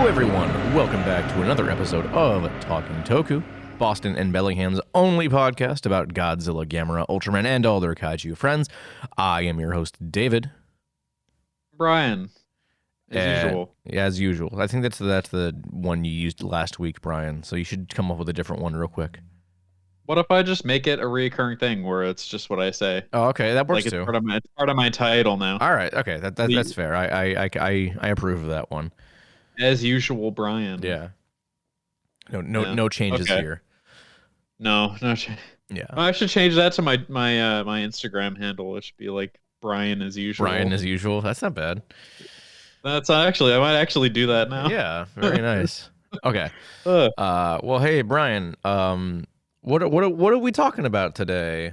Hello everyone, welcome back to another episode of Talking Toku, Boston and Bellingham's only podcast about Godzilla, Gamera, Ultraman, and all their kaiju friends. I am your host, David. Brian, usual. Yeah, as usual. I think that's the one you used last week, Brian, so you should come up with a different one real quick. What if I just make it a recurring thing where it's just what I say? Oh, okay, that works like too. It's part of my title now. All right, okay, that's fair. I approve of that one. As usual, Brian. Yeah. No changes here. No. Yeah. I should change that to my Instagram handle. It should be like Brian as usual. Brian as usual. That's not bad. That's actually, I might actually do that now. Yeah, very nice. Okay. Well, hey Brian. What are we talking about today?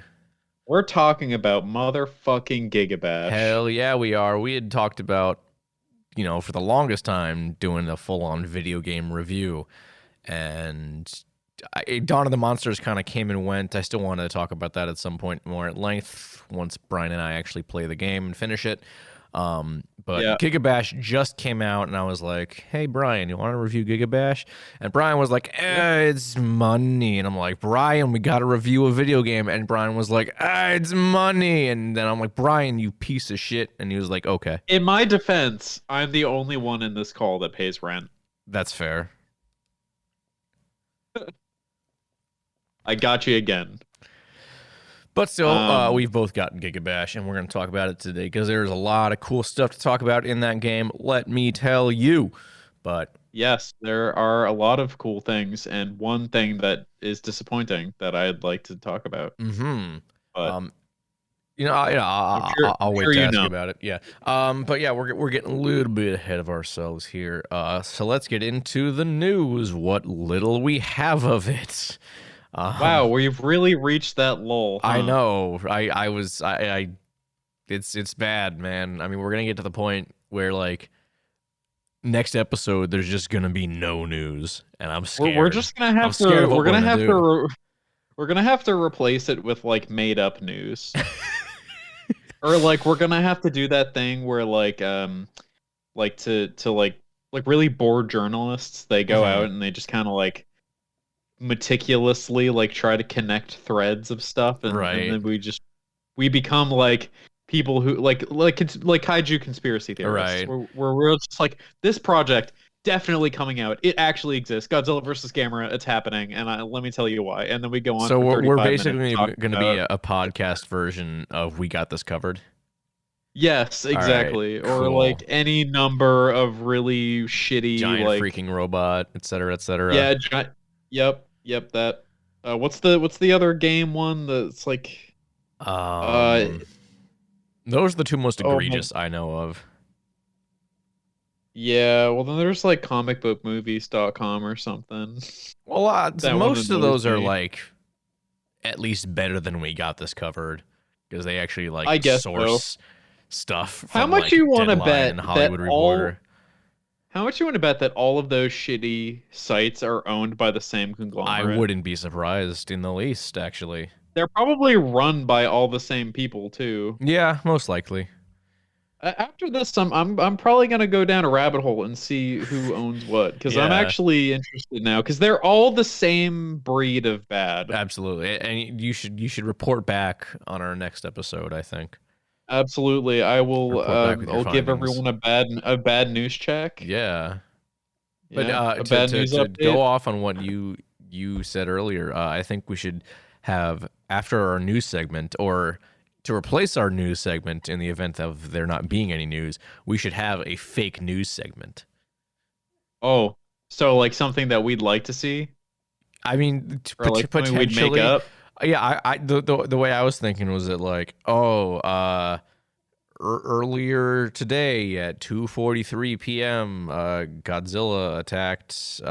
We're talking about motherfucking GigaBash. Hell yeah, we are. We had talked about, for the longest time, doing a full-on video game review, and Dawn of the Monsters kind of came and went. I still wanted to talk about that at some point more at length once Brian and I actually play the game and finish it. But yeah. GigaBash just came out, and I was like, hey, Brian, you want to review GigaBash? And Brian was like, it's money. And I'm like, Brian, we got to review a video game. And Brian was like, it's money. And then I'm like, Brian, you piece of shit. And he was like, okay. In my defense, I'm the only one in this call that pays rent. That's fair. I got you again. But still, we've both gotten GigaBash, and we're going to talk about it today because there's a lot of cool stuff to talk about in that game, let me tell you. But yes, there are a lot of cool things, and one thing that is disappointing that I'd like to talk about. Mm-hmm. But, I'll wait to ask you about it. Yeah. But yeah, we're getting a little bit ahead of ourselves here. So let's get into the news. What little we have of it. Wow, we've really reached that lull. Huh? I know. It's bad, man. I mean, we're gonna get to the point where like next episode, there's just gonna be no news, and I'm scared. We're just gonna have to. We're gonna have to replace it with like made up news, or like we're gonna have to do that thing where like to really bored journalists, they go out and they just kind of like meticulously like try to connect threads of stuff, and then we become like people who like kaiju conspiracy theorists. Right. We're just like, this project definitely coming out. It actually exists. Godzilla versus Gamera. It's happening, and let me tell you why. And then we go on. So we're basically going to be a podcast version of We Got This Covered. Yes, exactly. Right, or cool. like any number of really shitty giant like freaking robot, etc., etc. Yeah. Yep. That. What's the other game one that's like? Those are the two most egregious I know of. Yeah, well then there's like comicbookmovies.com or something. Well, most of those are like at least better than We Got This Covered, because they actually like source stuff from How much like you want to Deadline bet and Hollywood that Reporter. How much you want to bet that all of those shitty sites are owned by the same conglomerate? I wouldn't be surprised in the least, actually. They're probably run by all the same people too. Yeah, most likely. After this, I'm probably gonna go down a rabbit hole and see who owns what, because I'm actually interested now, because they're all the same breed of bad. Absolutely, and you should report back on our next episode, I think. Absolutely, I will. I'll give everyone a bad news check. Yeah, but to go off on what you said earlier, I think we should have, after our news segment, or to replace our news segment in the event of there not being any news, we should have a fake news segment. Oh, so like something that we'd like to see? I mean, like potentially. We'd make up? Yeah, the way I was thinking was that like, earlier today at 2:43 p.m., Godzilla attacked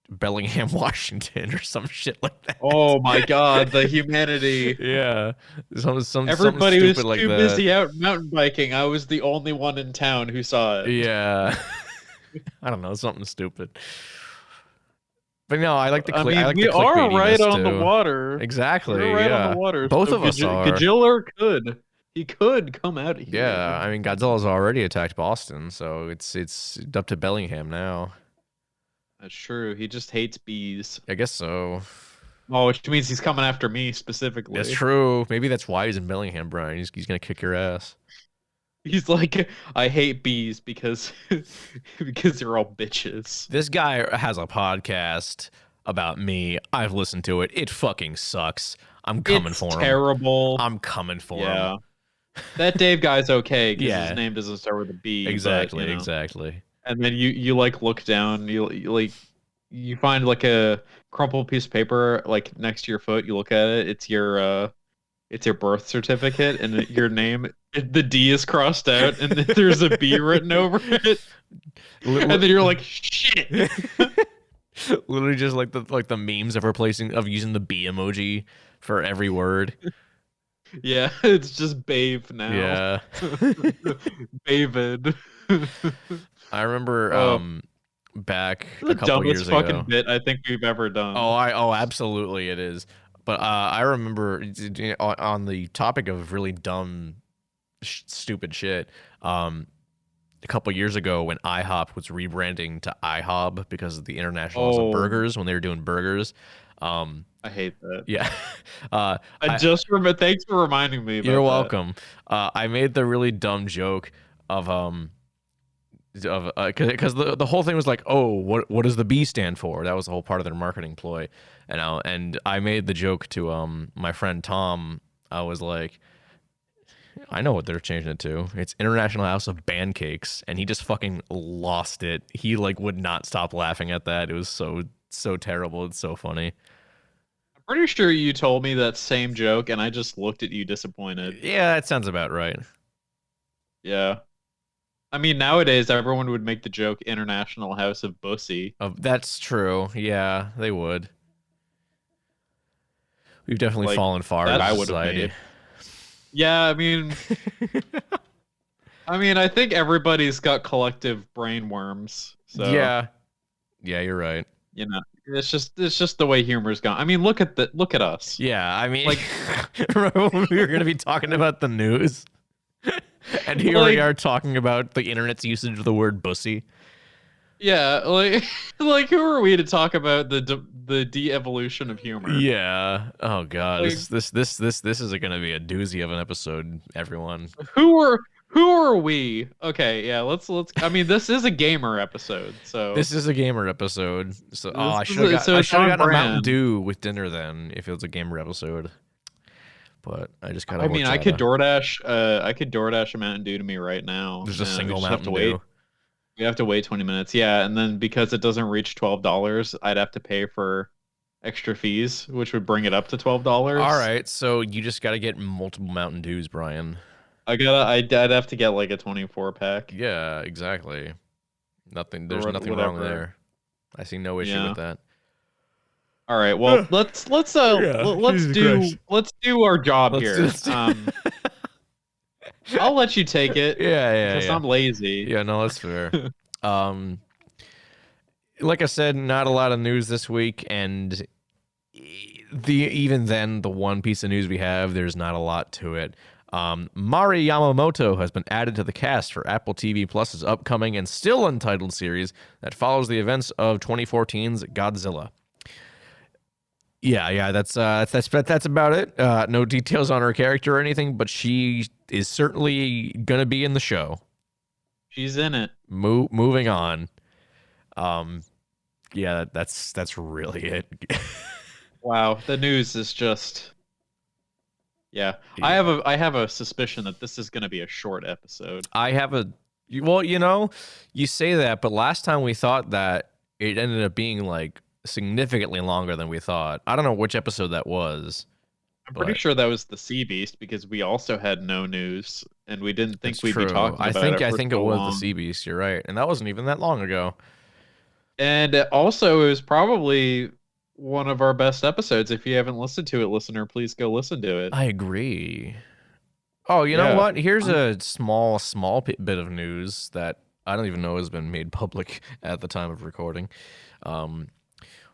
Bellingham, Washington, or some shit like that. Oh my God, the humanity! Yeah, Everybody was like too busy out mountain biking. I was the only one in town who saw it. Yeah, I don't know, something stupid. But no, I like the. We are right on the water. Exactly. We're right on the water. Both of us are. Godzilla could. He could come out of here. Yeah, I mean Godzilla's already attacked Boston, so it's up to Bellingham now. That's true. He just hates bees. I guess so. Oh, which means he's coming after me specifically. That's true. Maybe that's why he's in Bellingham, Brian. He's gonna kick your ass. He's like, I hate bees because because they're all bitches. This guy has a podcast about me. I've listened to it. It fucking sucks. I'm coming for him. Terrible. I'm coming for him. That Dave guy's okay because Yeah. his name doesn't start with a B. Exactly, but, exactly. And then you like look down, you find like a crumpled piece of paper like next to your foot. You look at it. It's your birth certificate, and your name. The D is crossed out, and then there's a B written over it. And then you're like, shit. Literally just like the memes of using the B emoji for every word. Yeah, it's just Babe now. Yeah. David. I remember back a couple years ago. The dumbest fucking bit I think we've ever done. Oh, absolutely it is. But I remember on the topic of really dumb, stupid shit. A couple years ago when IHOP was rebranding to IHOB because of the International House of Burgers when they were doing burgers. I hate that. Yeah. I just remember. Thanks for reminding me. You're welcome. I made the really dumb joke of because the whole thing was like, oh, what does the B stand for? That was the whole part of their marketing ploy, and I made the joke to my friend Tom. I was like, I know what they're changing it to. It's International House of Pancakes, and he just fucking lost it. He like would not stop laughing at that. It was so terrible. It's so funny. I'm pretty sure you told me that same joke, and I just looked at you disappointed. Yeah, that sounds about right. Yeah. I mean, nowadays, everyone would make the joke International House of Bussy. That's true. Yeah, they would. We've definitely fallen far in society. Yeah, I mean... I think everybody's got collective brain worms. So, yeah, you're right. You know, it's just the way humor's gone. I mean, look at us. Yeah, I mean, like, remember when we were going to be talking about the news? And here we are talking about the internet's usage of the word bussy. Yeah, like who are we to talk about the de-evolution of humor? Yeah. Oh god, like, this is going to be a doozy of an episode, everyone. Who are we? Okay, yeah, let's I mean, this is a gamer episode, so this is a gamer episode. So I should have gotten a Mountain Dew with dinner then if it was a gamer episode. But I just kind of. I mean, I could DoorDash a Mountain Dew to me right now. There's a single Mountain Dew. We have to wait 20 minutes. Yeah, and then because it doesn't reach $12, I'd have to pay for extra fees, which would bring it up to $12. All right, so you just got to get multiple Mountain Dews, Brian. I'd have to get like a 24 pack. Yeah, exactly. There's nothing wrong there. I see no issue with that. All right, well, let's do our job here. I'll let you take it. Yeah. Because I'm lazy. Yeah, no, that's fair. Like I said, not a lot of news this week, and even then, the one piece of news we have, there's not a lot to it. Mari Yamamoto has been added to the cast for Apple TV Plus's upcoming and still untitled series that follows the events of 2014's Godzilla. Yeah, that's about it. No details on her character or anything, but she is certainly gonna be in the show. She's in it. Moving on. Yeah, that's really it. Wow, the news is just. Yeah, I have a suspicion that this is gonna be a short episode. Well, you say that, but last time we thought that it ended up being like significantly longer than we thought. I don't know which episode that was. I'm pretty sure that was the Sea Beast because we also had no news and we didn't think we'd be talking about it. I think it was the Sea Beast. You're right, and that wasn't even that long ago. And also, it was probably one of our best episodes. If you haven't listened to it, listener, please go listen to it. I agree. Oh, you know what? Here's a small bit of news that I don't even know has been made public at the time of recording.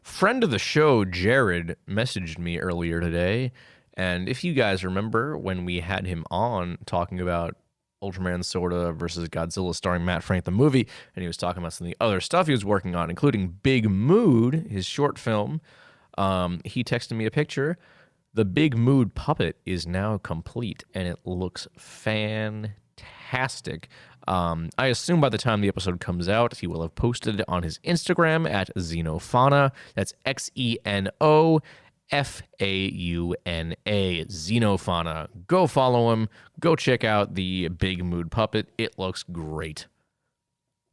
Friend of the show, Jared, messaged me earlier today And if you guys remember when we had him on talking about Ultraman Sorta versus Godzilla starring Matt Frank, the movie, and he was talking about some of the other stuff he was working on, including Big Mood, his short film, he texted me a picture. The Big Mood puppet is now complete, and it looks fantastic. I assume by the time the episode comes out, he will have posted it on his Instagram at Xenofauna. That's XENOFAUNA, Xenofauna. Go follow him. Go check out the Big Mood puppet. It looks great.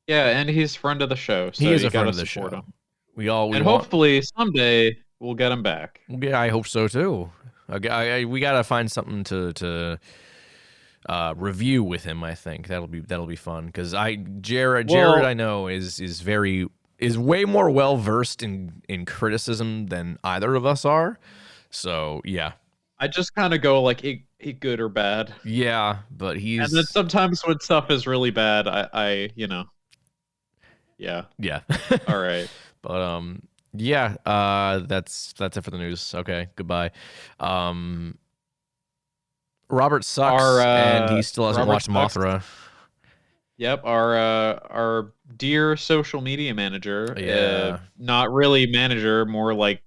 Yeah, and he's friend of the show. So he is you a friend of the support show. him. Hopefully someday we'll get him back. Yeah, I hope so too. We gotta find something to review with him. I think that'll be fun because Jared I know is way more well versed in criticism than either of us are. So yeah, I just kind of go like he good or bad. Yeah, but and then sometimes when stuff is really bad, I yeah. All right. But yeah, that's it for the news. Okay, goodbye. Robert sucks, and he still hasn't watched Mothra. Yep, our dear social media manager, not really manager, more like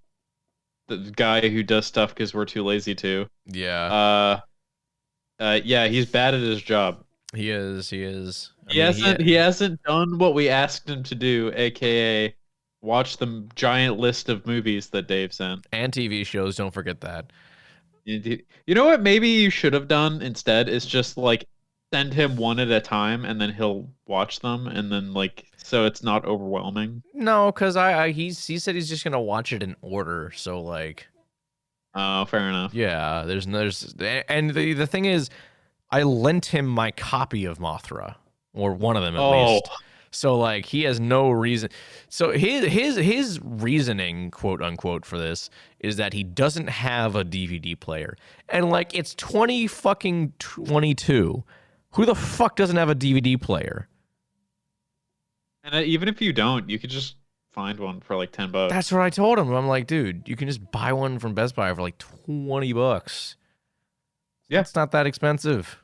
the guy who does stuff because we're too lazy to. Yeah. Yeah, he's bad at his job. He is. He hasn't done what we asked him to do, aka watch the giant list of movies that Dave sent. And TV shows, don't forget that. You know what maybe you should have done instead is just like send him one at a time and then he'll watch them and then like so it's not overwhelming. No, because he said he's just gonna watch it in order. So like, oh, fair enough. Yeah, and the thing is, I lent him my copy of Mothra, or one of them at least. So like he has no reason. So his reasoning, quote unquote, for this is that he doesn't have a DVD player, and like it's 2022. Who the fuck doesn't have a DVD player? And even if you don't, you could just find one for like $10. That's what I told him. I'm like, dude, you can just buy one from Best Buy for like $20. Yeah, it's not that expensive.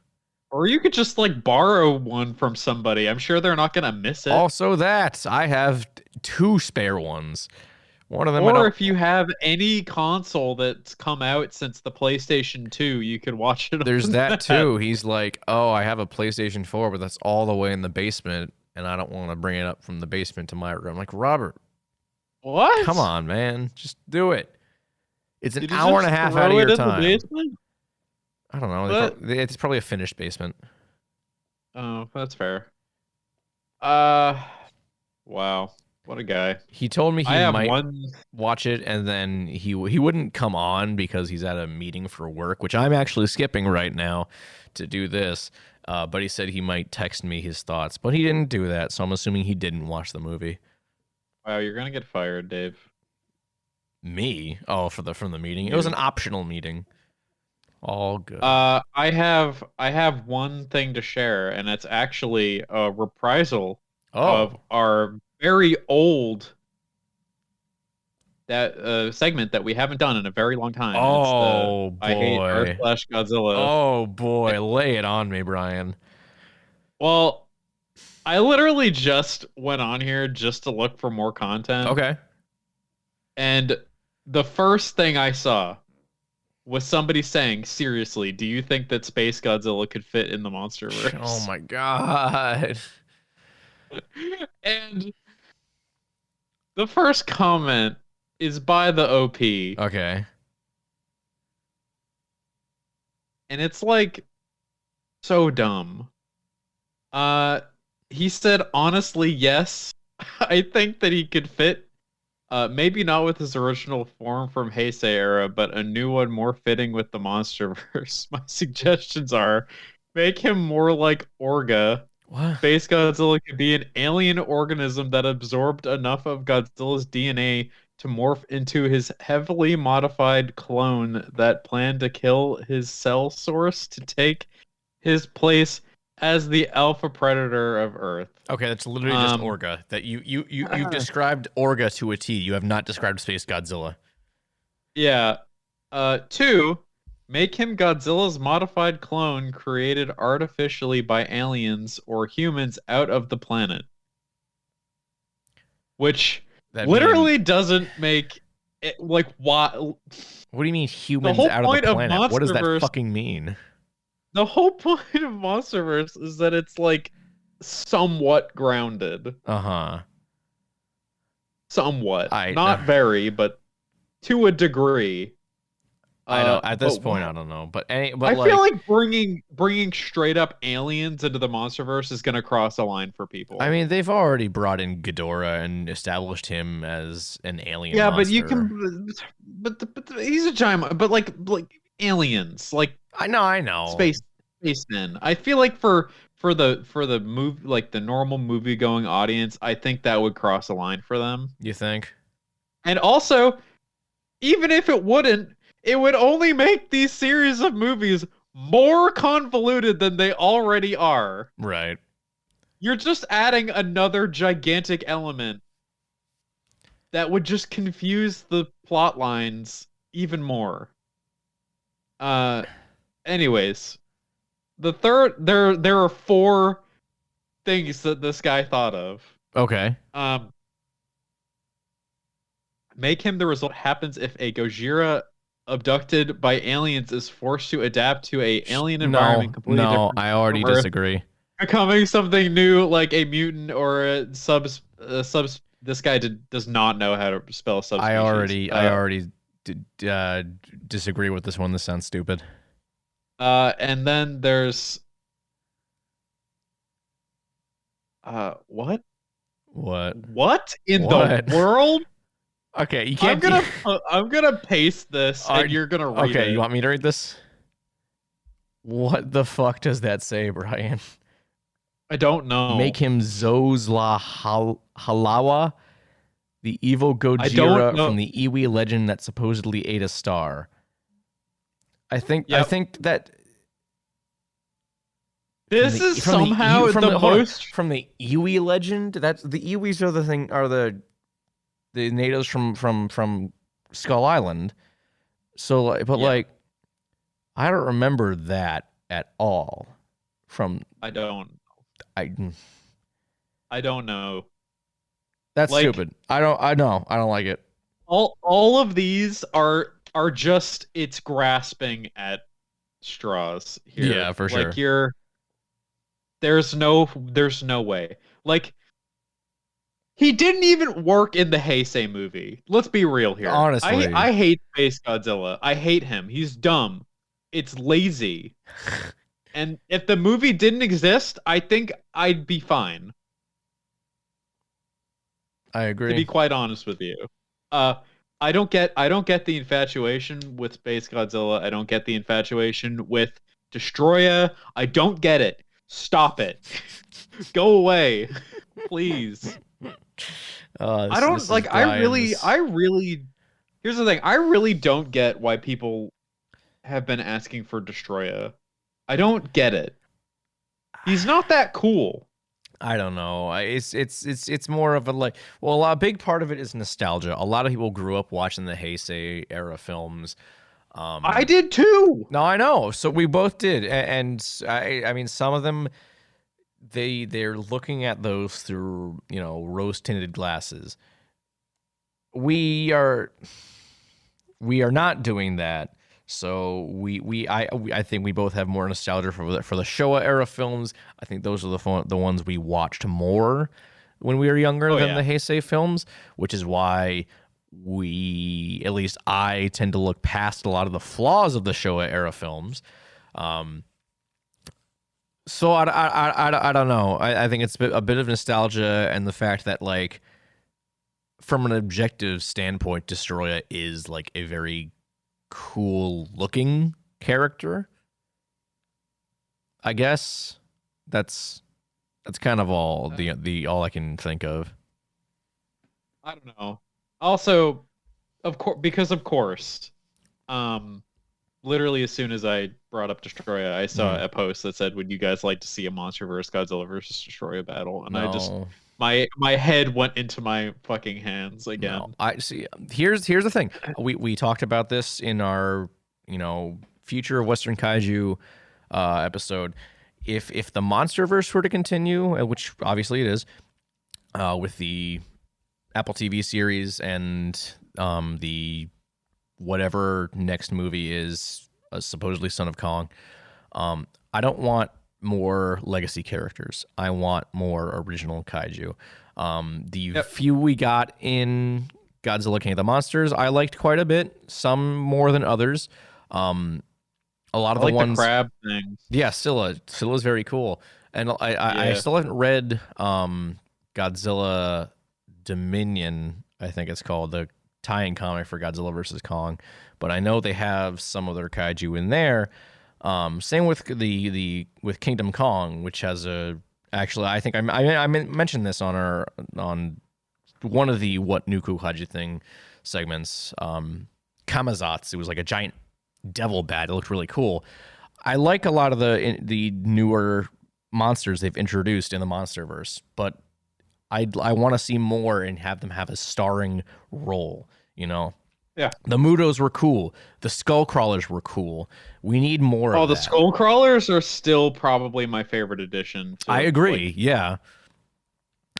Or you could just like borrow one from somebody. I'm sure they're not gonna miss it. Also, that I have 2 spare ones. One of them. Or if you have any console that's come out since the PlayStation 2, you could watch it. There's that too. He's like, oh, I have a PlayStation 4, but that's all the way in the basement, and I don't want to bring it up from the basement to my room. I'm like, Robert, what? Come on, man, just do it. It's an hour and a half out of your time. I don't know. It's probably a finished basement. Oh, that's fair. Wow. What a guy. He told me he might watch it, and then he wouldn't come on because he's at a meeting for work, which I'm actually skipping right now to do this. But he said he might text me his thoughts, but he didn't do that, so I'm assuming he didn't watch the movie. Wow, you're gonna get fired, Dave. Me? Oh, from the meeting? It was an optional meeting. All good. I have one thing to share, and it's actually a reprisal of our very old segment that we haven't done in a very long time. Oh boy! I hate Earth/Godzilla. Oh boy! Lay it on me, Brian. Well, I literally just went on here just to look for more content. Okay. And the first thing I saw was somebody saying, seriously, do you think that Space Godzilla could fit in the MonsterVerse? Oh my god. And the first comment is by the OP. Okay. And it's like so dumb. He said, honestly, yes. I think that he could fit. Maybe not with his original form from Heisei era, but a new one more fitting with the MonsterVerse. My suggestions are make him more like Orga. What? Space Godzilla could be an alien organism that absorbed enough of Godzilla's DNA to morph into his heavily modified clone that planned to kill his cell source to take his place as the alpha predator of Earth. Okay, that's literally just Orga. That you've described Orga to a T. You have not described Space Godzilla. Yeah. 2, Make him Godzilla's modified clone created artificially by aliens or humans out of the planet. Which literally doesn't make it, like, what? What do you mean humans out of the planet? What does that fucking mean? The whole point of MonsterVerse is that it's like somewhat grounded. Somewhat. Not very, but to a degree. I don't. At this point, I don't know. But I feel like bringing straight up aliens into the MonsterVerse is going to cross a line for people. I mean, they've already brought in Ghidorah and established him as an alien. Yeah, monster. but you can. But he's a giant. But like aliens, like I know. Spacemen. I feel like for the move, like the normal movie going audience, I think that would cross a line for them. You think? And also, even if it wouldn't, it would only make these series of movies more convoluted than they already are. Right. You're just adding another gigantic element that would just confuse the plot lines even more. Anyways, the third there are 4 things that this guy thought of. Okay. Make him the result happens if a Gojira abducted by aliens is forced to adapt to a alien environment completely different. I already disagree. Becoming something new, like a mutant or a subs. This guy does not know how to spell subspecies. I already disagree with this one. This sounds stupid. And then there's what? What in the world? Okay, you can't. I'm gonna paste this, and you're gonna read it. Okay, you want me to read this? What the fuck does that say, Brian? I don't know. Make him Zozla Halawa, the evil Gojira from the Iwi legend that supposedly ate a star. I think that this is somehow the most from the Iwi legend. That's the Iwis are the natives from Skull Island. So, but like, I don't remember that at all. I don't know. That's stupid. I don't like it. All of these are just it's grasping at straws here. Yeah, for sure. Like there's no way. Like, he didn't even work in the Heisei movie. Let's be real here. Honestly, I hate Space Godzilla. I hate him. He's dumb. It's lazy. And if the movie didn't exist, I think I'd be fine. I agree. To be quite honest with you, I don't get the infatuation with Space Godzilla. I don't get the infatuation with Destroya. I don't get it. Stop it. Go away, please. I don't like. I really. Here's the thing. I really don't get why people have been asking for Destroya. I don't get it. He's not that cool. I don't know. It's more of a like. Well, a big part of it is nostalgia. A lot of people grew up watching the Heisei era films. I did too. No, I know. So we both did, and I mean, some of them, they're looking at those through rose tinted glasses. We are not doing that. So I think we both have more nostalgia for the Showa era films. I think those are the ones we watched more when we were younger than the Heisei films, which is why at least I tend to look past a lot of the flaws of the Showa era films. So I don't know. I think it's a bit of nostalgia and the fact that, like, from an objective standpoint, Destroya is like a very cool looking character. I guess that's kind of all the all I can think of. I don't know. Also, of course, literally as soon as I brought up Destroya, I saw a post that said, "Would you guys like to see a MonsterVerse Godzilla versus Destroya battle?" And I just my head went into my fucking hands again. No, I see. Here's the thing. We talked about this in our future of Western Kaiju episode, if the MonsterVerse were to continue, which obviously it is, with the Apple TV series and the whatever next movie is supposedly Son of Kong, I don't want more legacy characters. I want more original kaiju. The few we got in Godzilla King of the Monsters, I liked quite a bit. Some more than others. A lot of the ones, the crab things. Yeah, Scylla's very cool. And I still haven't read Godzilla Dominion, I think it's called, the tie-in comic for Godzilla versus Kong. But I know they have some other kaiju in there. Same with with Kingdom Kong, which has actually I think I mentioned this on one of the What Nuku Kaiju Thing segments. Kamazatsu, it was like a giant devil bat. It looked really cool. I like a lot of the newer monsters they've introduced in the MonsterVerse, but I want to see more and have them have a starring role, you know? Yeah. The Mutos were cool. The Skull Crawlers were cool. We need more of that. The Skull Crawlers are still probably my favorite addition. I agree. Yeah.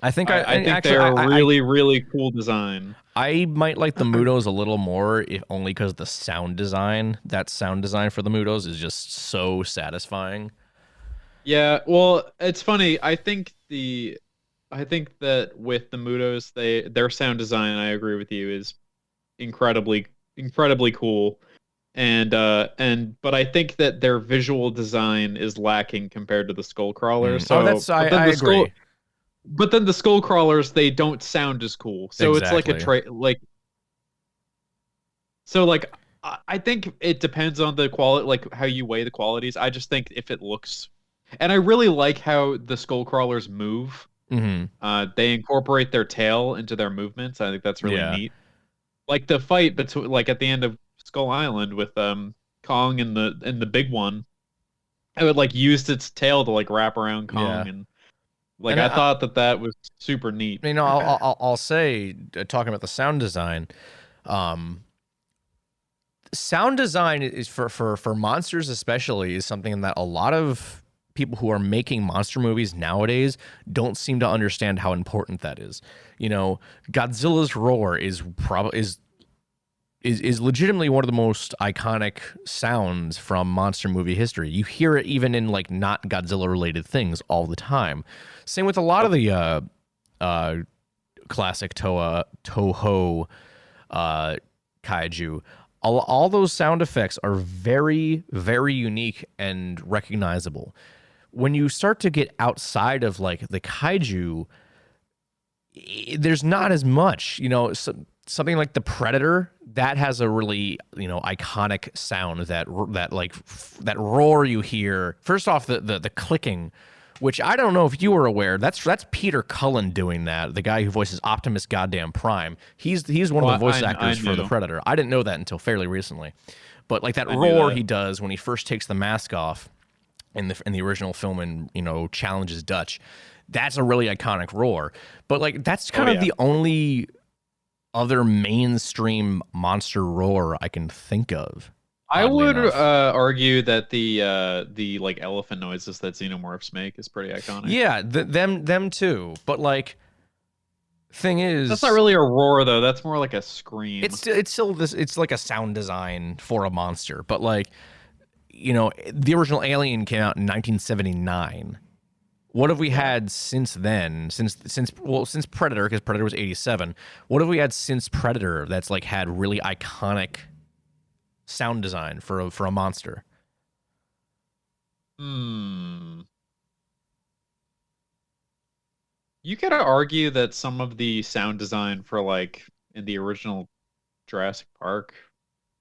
I think they're really cool design. I might like the Mutos a little more, if only because the sound design. That sound design for the Mutos is just so satisfying. Yeah, well, it's funny. I think that with the Mutos, their sound design, I agree with you, is incredibly cool. But I think that their visual design is lacking compared to the Skull Crawlers. So I agree. But then the Skull Crawlers, they don't sound as cool. So exactly. It's like I think it depends on the quality, like how you weigh the qualities. I just think if it looks, and I really like how the Skull Crawlers move. Mm-hmm. They incorporate their tail into their movements. I think that's really neat. Like the fight between, like at the end of Skull Island with Kong and the big one, it would like used its tail to like wrap around Kong and. Like, I thought that was super neat. You know, I'll say, talking about the sound design, sound design is for monsters especially is something that a lot of people who are making monster movies nowadays don't seem to understand how important that is. You know, Godzilla's roar is legitimately one of the most iconic sounds from monster movie history. You hear it even in like not Godzilla related things all the time. Same with a lot of the classic Toho kaiju. All those sound effects are very, very unique and recognizable. When you start to get outside of like the kaiju, there's not as much, you know. Something like the Predator, that has a really, you know, iconic sound, that roar you hear. First off, the clicking, which I don't know if you were aware, that's Peter Cullen doing that, the guy who voices Optimus Goddamn Prime. He's one of the voice actors for the Predator. I didn't know that until fairly recently. But like that roar he does when he first takes the mask off in the original film and, you know, challenges Dutch, that's a really iconic roar. But like that's kind of the only other mainstream monster roar I can think of. I would argue that the like elephant noises that xenomorphs make is pretty iconic. Yeah, them too. But like, thing is, that's not really a roar though. That's more like a scream. It's still this. It's like a sound design for a monster. But like, you know, the original Alien came out in 1979. What have we had since then? Since Predator, because Predator was 87. What have we had since Predator that's like had really iconic sound design for a monster? You could argue that some of the sound design for like in the original Jurassic Park,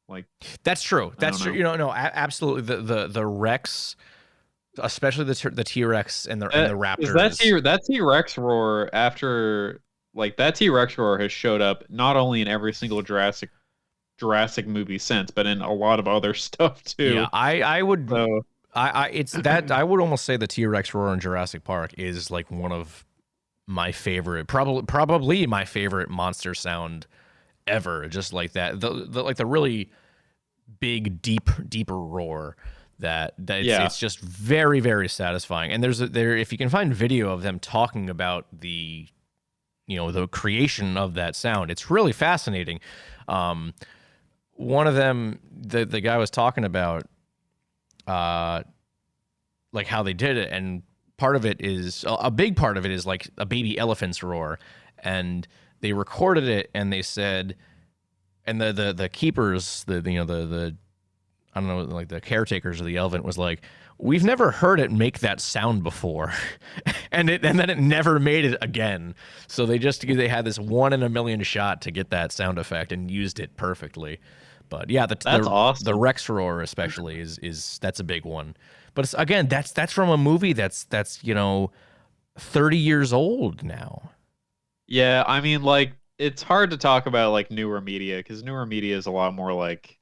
like that's true. That's true. You know, no, absolutely. The Rex. Especially the T-Rex and the Raptors. That T-Rex roar after like that T-Rex roar has showed up not only in every single Jurassic movie since, but in a lot of other stuff too. Yeah, I would almost say the T-Rex roar in Jurassic Park is like one of my favorite, probably my favorite monster sound ever. Just like that, the really big, deeper roar that it's just very, very satisfying. And if you can find video of them talking about the creation of that sound, it's really fascinating. One of them, the guy was talking about like how they did it, and a big part of it is like a baby elephant's roar, and they recorded it, and they said, and the keepers, the I don't know, like the caretakers of the elephant was like, we've never heard it make that sound before, and then it never made it again. So they had this 1 in a million shot to get that sound effect and used it perfectly. But yeah, that's awesome. The Rex roar especially is that's a big one. But again, that's from a movie that's 30 years old now. Yeah, I mean, like, it's hard to talk about like newer media, because newer media is a lot more like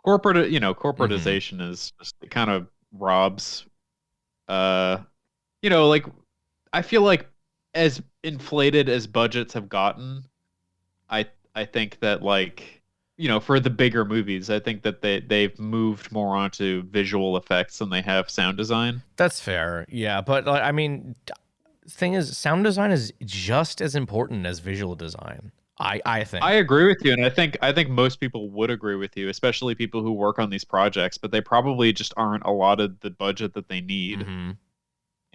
corporatization is just, it kind of robs. Like, I feel like as inflated as budgets have gotten, I think that, like, for the bigger movies, I think that they've moved more onto visual effects than they have sound design. That's fair. Yeah, but I mean, thing is, sound design is just as important as visual design. I think. I agree with you, and I think most people would agree with you, especially people who work on these projects, but they probably just aren't allotted the budget that they need. Mm-hmm.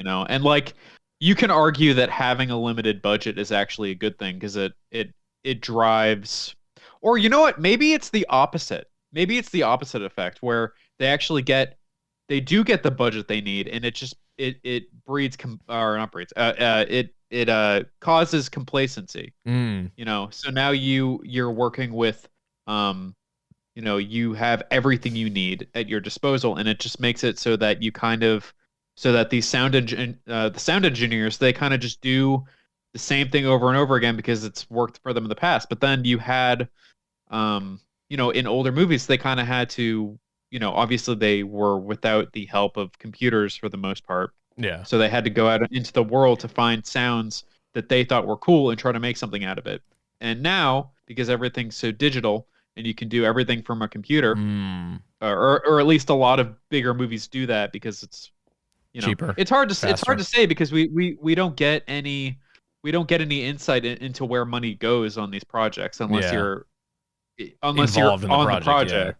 And like, you can argue that having a limited budget is actually a good thing, because it drives, or you know what? Maybe it's the opposite. Maybe it's the opposite effect, where they do get the budget they need, and it breeds it causes complacency. So now you're working with you have everything you need at your disposal, and it just makes it so that these the sound engineers, they kind of just do the same thing over and over again because it's worked for them in the past. But then you had in older movies, they kind of had to, obviously they were without the help of computers for the most part. Yeah. So they had to go out into the world to find sounds that they thought were cool and try to make something out of it. And now, because everything's so digital and you can do everything from a computer, or at least a lot of bigger movies do that, because it's cheaper. It's hard to say because we don't get any insight into where money goes on these projects unless you're involved in the project.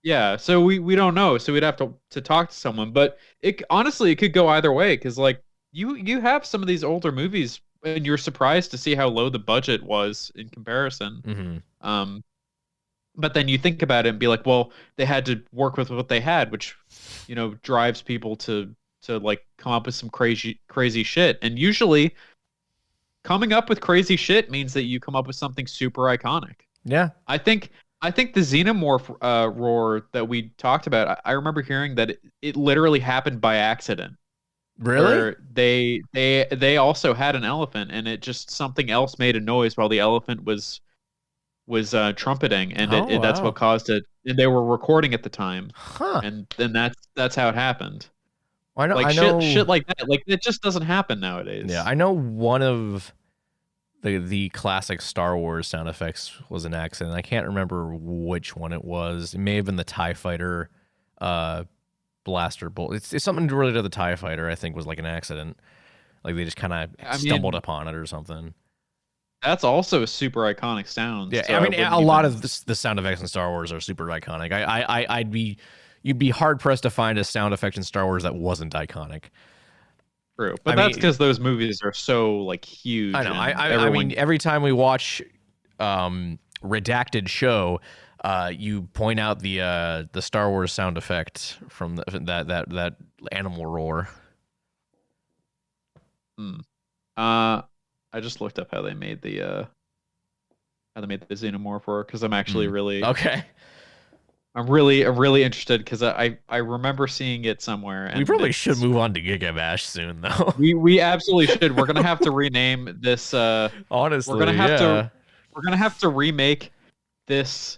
Yeah, so we don't know. So we'd have to talk to someone. But honestly, it could go either way, because like you have some of these older movies and you're surprised to see how low the budget was in comparison. Mm-hmm. But then you think about it and be like, well, they had to work with what they had, which drives people to like come up with some crazy shit. And usually coming up with crazy shit means that you come up with something super iconic. Yeah. I think the Xenomorph roar that we talked about, I remember hearing that it literally happened by accident. Really? They also had an elephant, and it just, something else made a noise while the elephant was trumpeting, and that's what caused it. And they were recording at the time. Huh. And then that's how it happened. I know, like I know, shit like that. Like, it just doesn't happen nowadays. Yeah, I know one of the classic Star Wars sound effects was an accident. I can't remember which one it was. It may have been the TIE Fighter blaster bolt. It's something related to the TIE Fighter, I think, was like an accident. Like they just kind of stumbled upon it or something. That's also a super iconic sound. Yeah, so I mean, a lot of the sound effects in Star Wars are super iconic. You'd be hard pressed to find a sound effect in Star Wars that wasn't iconic. True, but that's because those movies are so like huge. I know. I mean, every time we watch Redacted Show, you point out the Star Wars sound effect from that animal roar. I just looked up how they made the Xenomorph roar, because I'm actually really okay. I'm really interested, because I remember seeing it somewhere. And we probably should move on to GigaBash soon, though. We absolutely should. We're gonna have to rename this. Honestly, we're gonna have to remake this,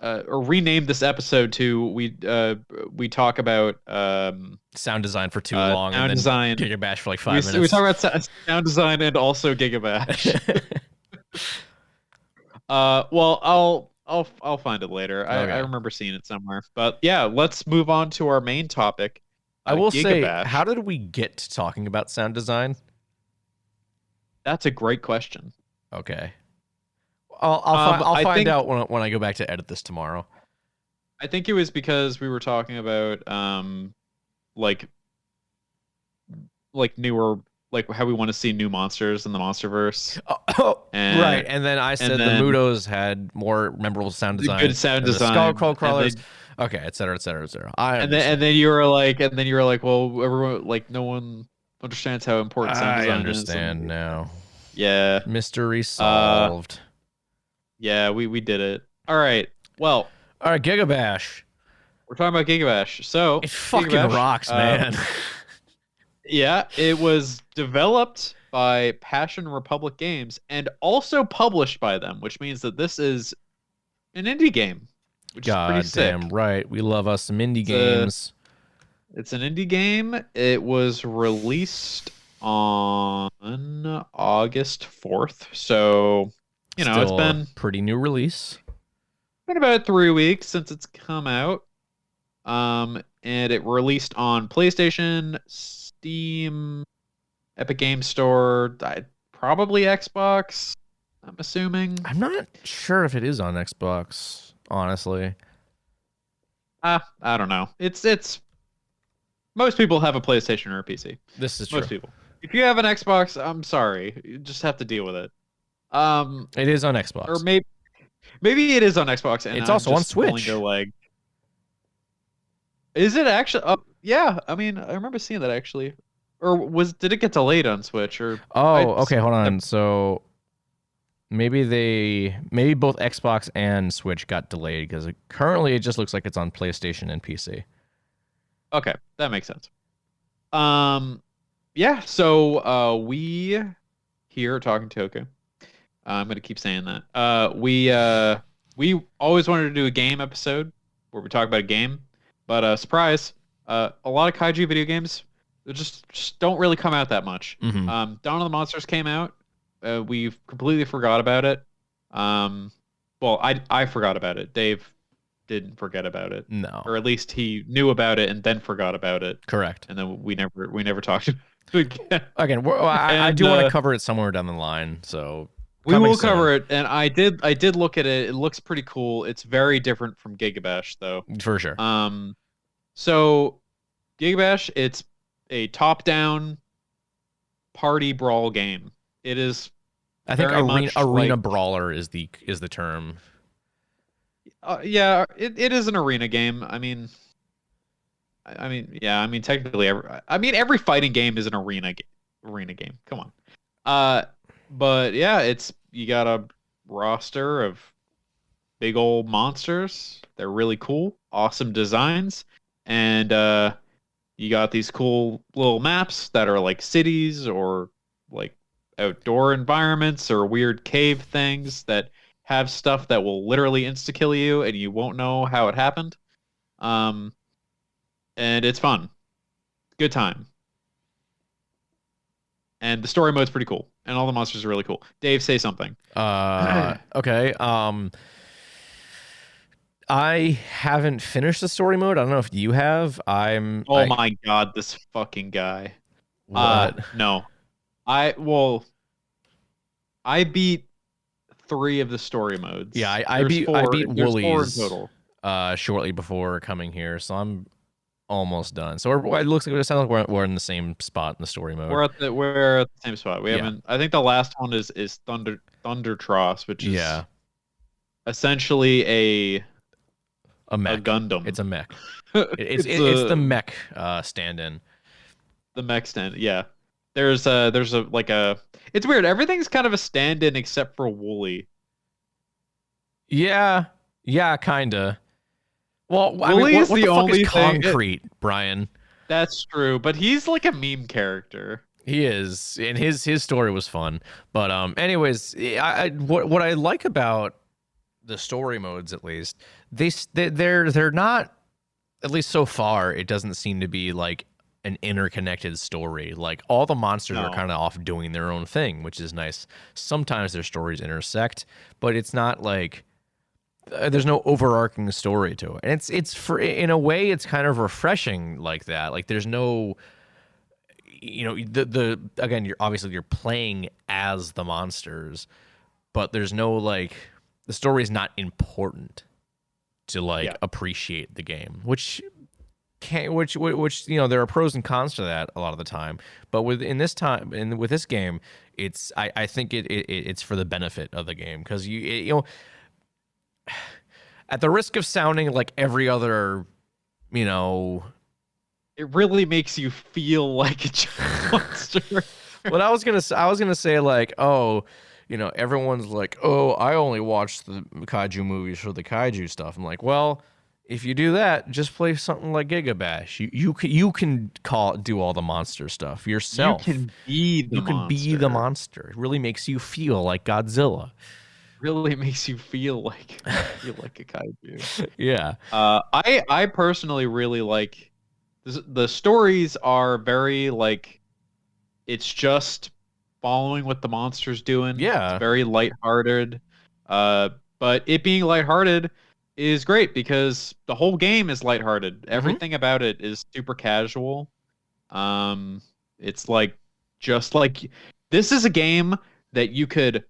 or rename this episode to we talk about sound design for too long, sound and then design, GigaBash for like 5 minutes. We talk about sound design and also GigaBash. Well, I'll find it later. Okay. I remember seeing it somewhere. But yeah, let's move on to our main topic. I will say, GigaBash. how did we get to talking about sound design? That's a great question. Okay. I'll find out when I go back to edit this tomorrow. I think it was because we were talking about like newer, like how we want to see new monsters in the MonsterVerse. Right. And then I said the Mutos had more memorable sound design. Good sound design. The skull crawlers. Okay, et cetera, et cetera, et cetera. And then you were like, well, everyone, like, no one understands how important sound design is. I understand now. Yeah. Mystery solved. Yeah, we did it. All right. Well. All right, GigaBash. We're talking about GigaBash. So it fucking rocks, man. Yeah, it was developed by Passion Republic Games and also published by them, which means that this is an indie game. Which is pretty sick. Damn right. We love us some indie games. It's an indie game. It was released on August 4th. So, Still it's been pretty new release. Been about 3 weeks since it's come out. And it released on PlayStation, Steam, Epic Games Store, probably Xbox, I'm assuming. I'm not sure if it is on Xbox, honestly. I don't know. It's most people have a PlayStation or a PC. This is true. Most people. If you have an Xbox, I'm sorry. You just have to deal with it. It is on Xbox. Or maybe it is on Xbox and it's also on Switch. Is it actually? Yeah. I mean, I remember seeing that actually. Or did it get delayed on Switch? Or okay, hold on. So maybe both Xbox and Switch got delayed because currently it just looks like it's on PlayStation and PC. Okay, that makes sense. Yeah. So we here at Talking Toku. I'm gonna keep saying that. We always wanted to do a game episode where we talk about a game. But surprise, a lot of kaiju video games just don't really come out that much. Mm-hmm. Dawn of the Monsters came out. We've completely forgot about it. Well, I forgot about it. Dave didn't forget about it. No. Or at least he knew about it and then forgot about it. Correct. And then we never talked about it again. Again, I do want to cover it somewhere down the line, so we will cover it. And I did look at it. It looks pretty cool. It's very different from GigaBash, though. For sure. So GigaBash, it's a top-down party brawl game. It is. I think arena brawler is the term. Yeah, it is an arena game. I mean, technically, every fighting game is an arena game. Come on. But yeah, you got a roster of big old monsters. They're really cool, awesome designs, and you got these cool little maps that are like cities or like outdoor environments or weird cave things that have stuff that will literally insta-kill you and you won't know how it happened. And it's fun. Good time. And the story mode's pretty cool. And all the monsters are really cool. Dave, say something. Okay. I haven't finished the story mode. I don't know if you have. My god, this fucking guy. What? No. I beat 3 of the story modes. Yeah, I beat Woolies 4 in total. Shortly before coming here, so I'm almost done. So it sounds like we're in the same spot in the story mode. We're at the same spot. We haven't. I think the last one is Thunder Tross, which is essentially a mech. A Gundam. It's a mech. It's the mech stand-in. The mech stand. Yeah. There's a it's weird. Everything's kind of a stand-in except for Wooly. Yeah, kinda. Well, Wooly is the only concrete, Brian. That's true, but he's like a meme character. He is, and his story was fun. But anyways, what I like about the story modes, at least, they're not, at least so far, it doesn't seem to be like an interconnected story. Like all the monsters are kind of off doing their own thing, which is nice. Sometimes their stories intersect, but it's not like there's no overarching story to it, and it's for, in a way, it's kind of refreshing like that. Like there's no, the again, you're playing as the monsters, but there's no, like, the story is not important to, like, appreciate the game, which there are pros and cons to that a lot of the time. But with this game, I think it's for the benefit of the game, because at the risk of sounding like every other, it really makes you feel like a giant monster. What I was gonna say, like, oh, everyone's like, oh, I only watch the kaiju movies for the kaiju stuff. I'm like, well, if you do that, just play something like GigaBash. You can do all the monster stuff yourself. You can be the monster. It really makes you feel like Godzilla. Really makes you feel like a kaiju. Yeah. I personally really like the stories are very, like, it's just following what the monster's doing. Yeah. It's very lighthearted. But it being lighthearted is great because the whole game is lighthearted. Everything about it is super casual. It's like, just like, this is a game that you could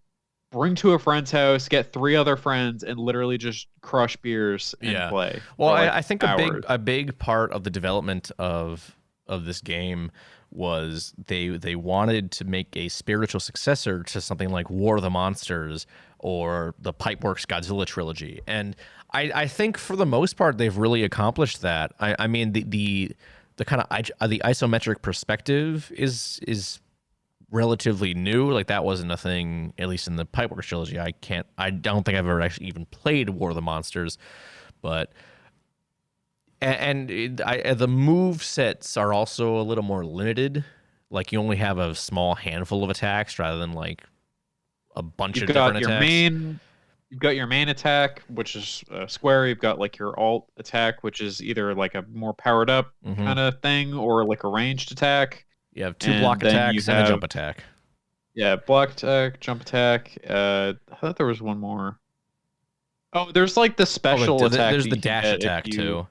bring to a friend's house, get 3 other friends, and literally just crush beers and play. Well, I think a big part of the development of this game was they wanted to make a spiritual successor to something like War of the Monsters or the Pipeworks Godzilla trilogy, and I think for the most part they've really accomplished that. I mean, the kind of the isometric perspective is relatively new. Like, that wasn't a thing, at least in the Pipeworks trilogy. I don't think I've ever actually even played War of the Monsters, but the move sets are also a little more limited. Like, you only have a small handful of attacks rather than, like, a bunch of different attacks. You've got your main attack, which is square. You've got, like, your alt attack, which is either like a more powered up kind of thing or like a ranged attack. You have 2 block attacks and a jump attack. Yeah, block attack, jump attack. I thought there was one more. Oh, there's, like, the special attack. There's the dash attack too.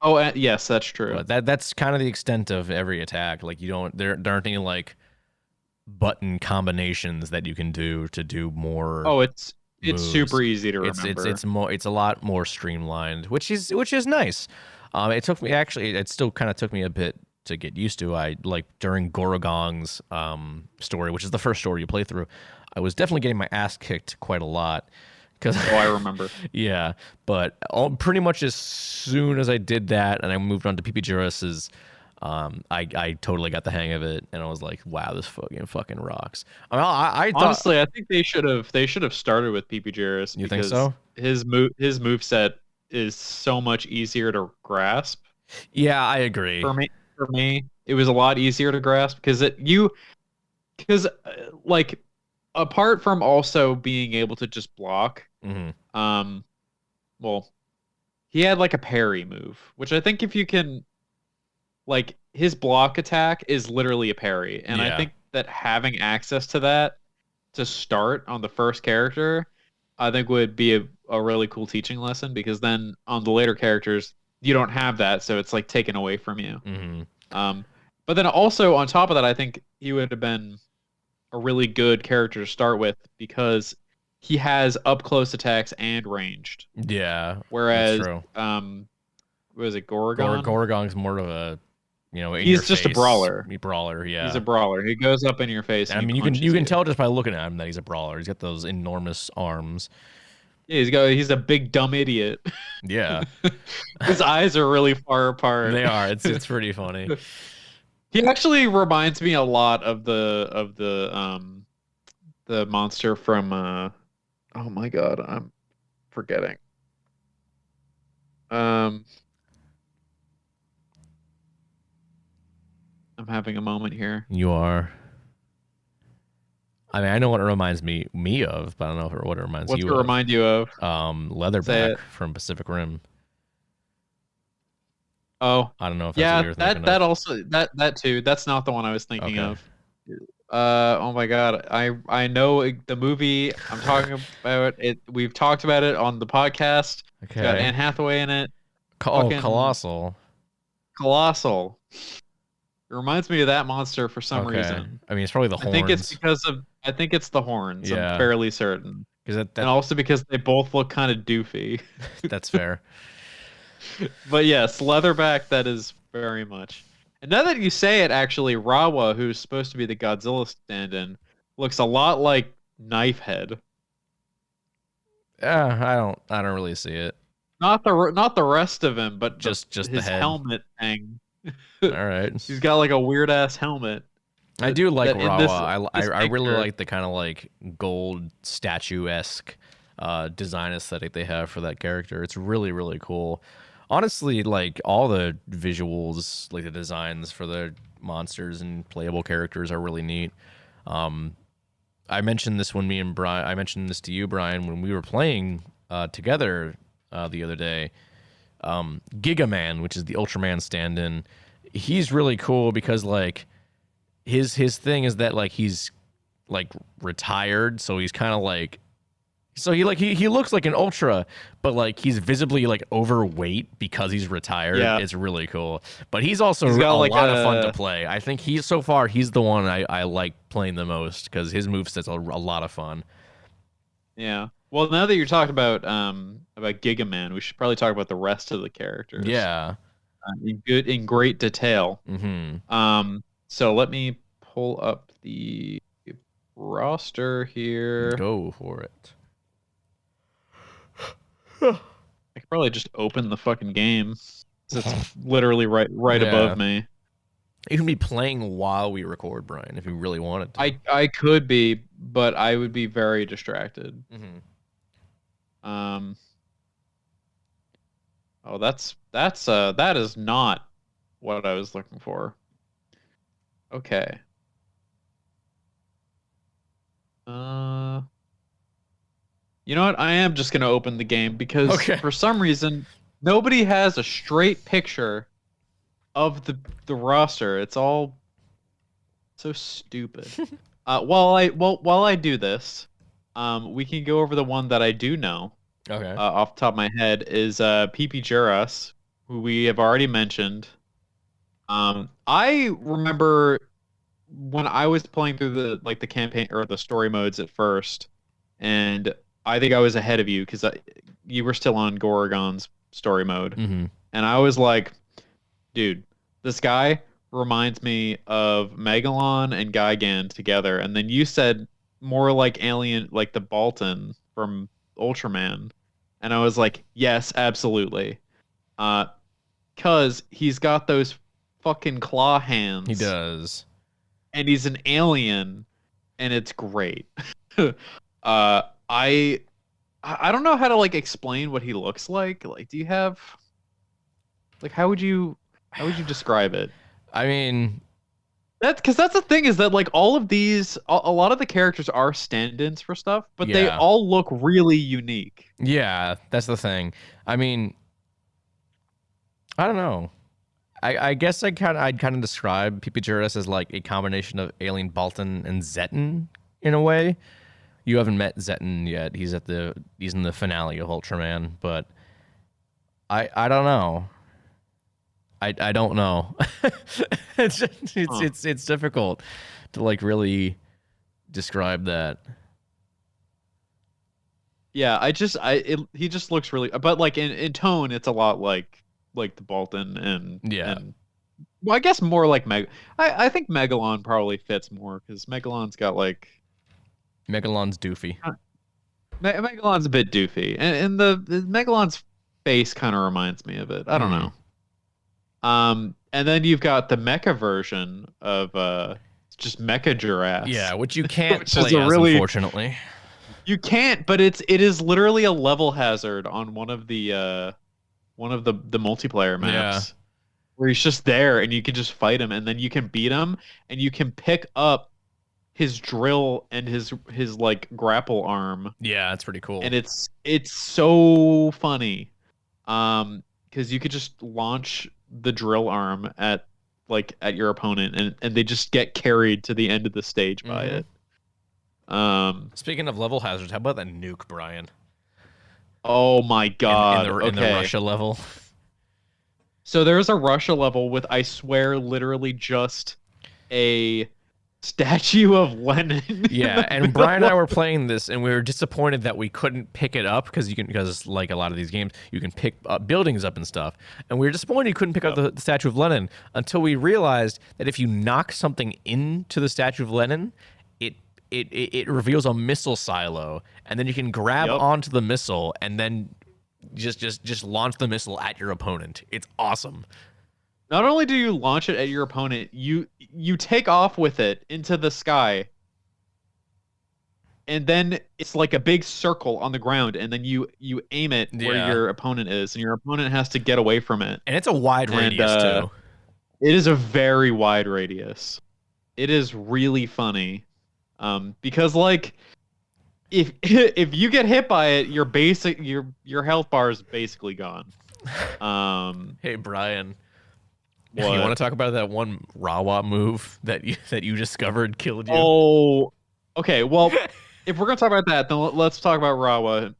Oh, yes, that's true. But that's kind of the extent of every attack. Like, there aren't any, like, button combinations that you can do to do more. Oh, it's super easy to remember. It's a lot more streamlined, which is nice. It took me, actually, it still kind of took me a bit to get used to. I, like, during Gorogong's story, which is the first story you play through, I was definitely getting my ass kicked quite a lot. I remember. Yeah, but pretty much as soon as I did that and I moved on to Pipeworks, I totally got the hang of it, and I was like, wow, this fucking rocks. I mean, I thought, honestly, I think they should have started with Pipeworks. You think so? His moveset is so much easier to grasp. Yeah, I agree. For me, it was a lot easier to grasp because like, apart from also being able to just block, well, he had, like, a parry move, which I think if you can, like, his block attack is literally a parry, and I think that having access to that to start on the first character, I think would be a really cool teaching lesson, because then on the later characters you don't have that, so it's, like, taken away from you. But then also on top of that, I think he would have been a really good character to start with because he has up close attacks and ranged. Yeah. Whereas, that's true. Was it Goragon? Gorogong's more of a, he's just a brawler. Brawler, yeah. He's a brawler. He goes up in your face. I mean, you can tell just by looking at him that he's a brawler. He's got those enormous arms. Yeah, he's a big dumb idiot. Yeah. His eyes are really far apart. They are. It's pretty funny. He actually reminds me a lot of the monster from oh my god, I'm forgetting. I'm having a moment here. You are. I mean, I know what it reminds me of, but I don't know what it reminds you of. What's it remind you of? Leatherback from Pacific Rim. Oh, I don't know if that's what you're thinking that also that too. That's not the one I was thinking of. Oh my God. I know the movie I'm talking about it. We've talked about it on the podcast. It's got Okay. Anne Hathaway in it. Oh, Fucking Colossal. colossal. It reminds me of that monster for some Okay. reason. I mean, it's probably the horns. I think it's the horns. I'm Yeah. fairly certain. Because And also because they both look kind of doofy. that's fair. But yes, Leatherback, that is very much. And now that you say it, actually, Rawa, who's supposed to be the Godzilla stand-in, looks a lot like Knifehead. I don't really see it. Not the rest of him, but Just the his head. helmet thing. All right. He's got like a weird ass helmet. I do like that in this- Rawa. this I really picture- like the kind of like gold statue-esque design aesthetic they have for that character. It's really, really cool. Honestly, like all the visuals, like the designs for the monsters and playable characters are really neat. I mentioned this when I mentioned this to you, Brian, when we were playing together the other day. Gigaman, which is the Ultraman stand-in, he's really cool because like his thing is that like he's like retired, so he's kind of like he looks like an ultra, but like he's visibly like overweight because he's retired. Yeah. It's really cool. But he's also He's got, a like, lot of fun to play. I think he's the one I like playing the most because his moveset's a lot of fun. Yeah. Well, now that you're talking about Gigaman, we should probably talk about the rest of the characters. Yeah. In great detail. Mm-hmm. So let me pull up the roster here. Go for it. I could probably just open the fucking game. It's literally right Yeah. above me. You can be playing while we record, Brian, if you really wanted to. I could be, but I would be very distracted. Mm-hmm. Oh, that is not what I was looking for. Okay. You know what? I am just gonna open the game because for some reason nobody has a straight picture of the roster. It's all so stupid. While I do this, we can go over the one that I do know. Okay. Off the top of my head is PP Juras, who we have already mentioned. I remember when I was playing through the campaign or the story modes at first, and I think I was ahead of you because you were still on Gorgon's story mode, Mm-hmm. and I was like, dude, this guy reminds me of Megalon and Gigan together, and then you said more like Alien, like the Baltan from Ultraman, and I was like, yes, absolutely, cause he's got those fucking claw hands. He does, and he's an alien, and it's great. I don't know how to like explain what he looks like. Like, do you have like how would you describe it? I mean, That's the thing is that like all of these, a lot of the characters are stand-ins for stuff, but they Yeah. all look really unique. yeah, that's the thing. I mean, I don't know. I guess I'd kind of describe PP Juras as like a combination of Alien Baltan and Zeton in a way. You haven't met Zeton yet. He's in the finale of Ultraman, but I don't know. I don't know. It's difficult to like really describe that. Yeah, he just looks really, but like in tone, it's a lot like the Baltan and Yeah. and, well, I guess more like I think Megalon probably fits more because Megalon's got like Megalon's doofy. Megalon's a bit doofy, and the Megalon's face kind of reminds me of it. I don't know. And then you've got the mecha version of it's just Mecha Giraffe. Yeah, which you can't Which is play a as, really- unfortunately. You can't, but it is literally a level hazard on one of the multiplayer maps. Where he's just there and you can just fight him and then you can beat him and you can pick up his drill and his like grapple arm. Yeah, that's pretty cool. And it's so funny. Because you could just launch the drill arm at like at your opponent, and they just get carried to the end of the stage by it. Speaking of level hazards, how about that nuke, Brian? Oh my god! In the Russia level. So there's a Russia level with, I swear, literally just a statue of Lenin. Yeah, and Brian and I were playing this, and we were disappointed that we couldn't pick it up because like a lot of these games, you can pick buildings up and stuff. And we were disappointed you couldn't pick up the statue of Lenin until we realized that if you knock something into the statue of Lenin, it reveals a missile silo, and then you can grab onto the missile and then just launch the missile at your opponent. It's awesome. Not only do you launch it at your opponent, you take off with it into the sky, and then it's like a big circle on the ground, and then you aim it where your opponent is, and your opponent has to get away from it. And it's a wide radius too. It is a very wide radius. It is really funny, because like if you get hit by it, your health bar is basically gone. Hey Brian. What? You want to talk about that one Rawa move that you discovered killed you? Oh, okay. Well, if we're gonna talk about that, then let's talk about Rawa.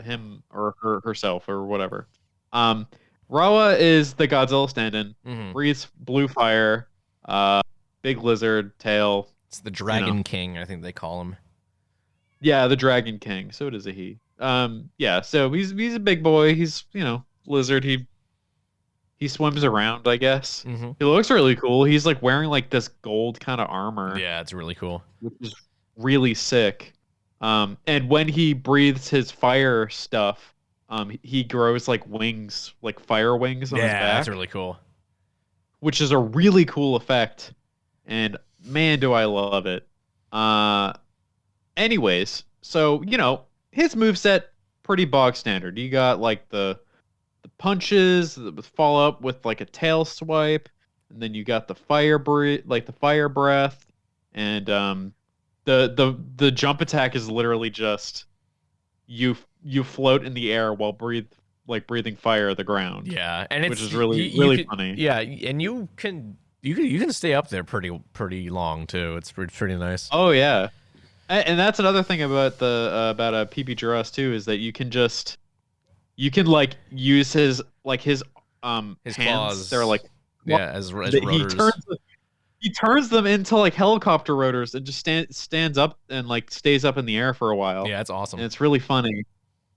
Him or herself or whatever. Rawa is the Godzilla stand-in. Breathes blue fire. Big lizard tail. It's the Dragon King, I think they call him. Yeah, the Dragon King. So it is a he. Yeah. So he's a big boy. He's lizard. He swims around, I guess. He looks really cool. He's like wearing like this gold kind of armor. Yeah, it's really cool. Which is really sick. And when he breathes his fire stuff, he grows like wings, like fire wings on his back. Yeah, that's really cool. Which is a really cool effect. And man, do I love it. Anyways, so his moveset pretty bog standard. You got like the punches that follow up with like a tail swipe, and then you got the fire breath, and the jump attack is literally just you float in the air while breathing fire at the ground. Yeah, and which is really funny. Yeah, and you can stay up there pretty long too. It's pretty nice. Oh yeah, and that's another thing about about a PB too, is that you can like use his hands. Claws. They're like as rotors. He turns them into like helicopter rotors and just stands up and like stays up in the air for a while. Yeah, it's awesome. And it's really funny.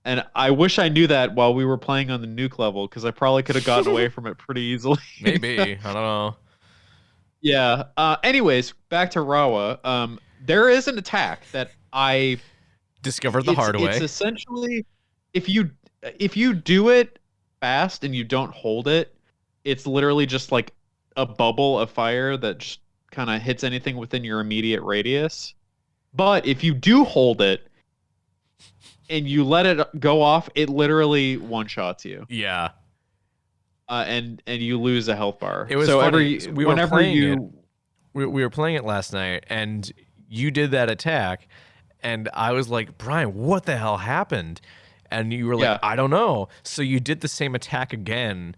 And I wish I knew that while we were playing on the nuke level, because I probably could have gotten away from it pretty easily. Maybe. I don't know. Yeah. Anyways, back to Rawa. There is an attack that I discovered the hard way. It's essentially if you do it fast and you don't hold it, it's literally just like a bubble of fire that just kind of hits anything within your immediate radius. But if you do hold it and you let it go off, it literally one-shots you. Yeah. And you lose a health bar. It was so funny. We were playing it last night, and you did that attack, and I was like, Brian, what the hell happened? And you were like, I don't know. So you did the same attack again,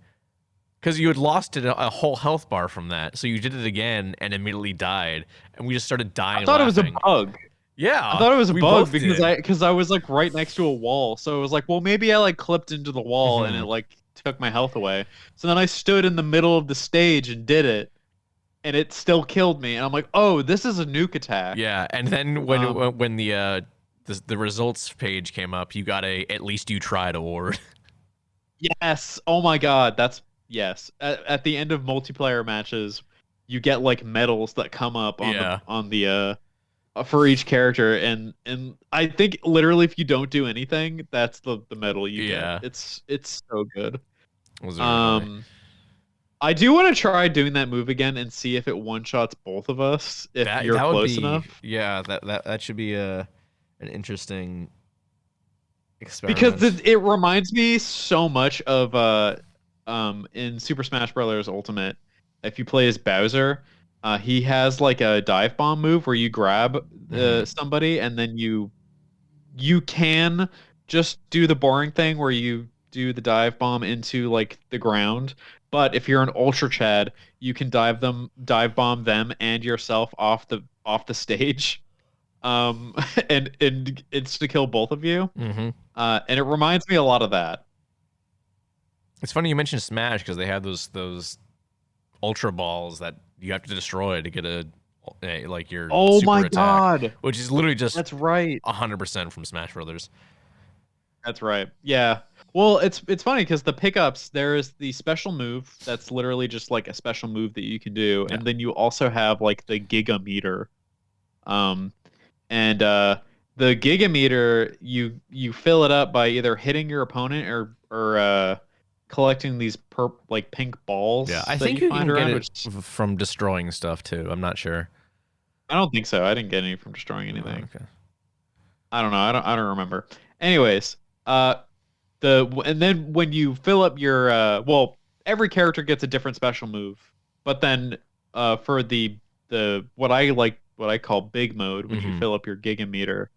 because you had lost a whole health bar from that. So you did it again and immediately died, and we just started dying. I thought laughing. It was a bug. Yeah, I thought it was a bug because I was like right next to a wall. So it was like, well, maybe I like clipped into the wall and it like took my health away. So then I stood in the middle of the stage and did it, and it still killed me. And I'm like, oh, this is a nuke attack. Yeah, and then when the results page came up, you got at least you tried award. Yes. Oh my God. Yes. At the end of multiplayer matches, you get like medals that come up on the for each character, and I think literally if you don't do anything, that's the medal you get. It's so good. I do want to try doing that move again and see if it one-shots both of us if you're close enough. Yeah, that should be an interesting experiment. Because it reminds me so much of in Super Smash Bros. Ultimate, if you play as Bowser, he has like a dive bomb move where you grab somebody and then you can just do the boring thing where you do the dive bomb into like the ground. But if you're an Ultra Chad, you can dive bomb them and yourself off the stage. And it's to kill both of you. Mm-hmm. And it reminds me a lot of that. It's funny you mentioned Smash because they have those ultra balls that you have to destroy to get like your Oh super my attack, god, which is literally just that's right. 100% from Smash Brothers. That's right. Yeah. Well, it's funny because the pickups, there is the special move that's literally just like a special move that you can do, Yeah. and then you also have like the Giga Meter. And the Giga Meter, you fill it up by either hitting your opponent or collecting these like pink balls. Yeah, I that think you find can get around, it from destroying stuff too. I'm not sure. I don't think so. I didn't get any from destroying Oh, anything. okay. I don't know. I don't remember. Anyways, and then when you fill up your well, every character gets a different special move, but then for the what I call big mode, when you fill up your gigameter,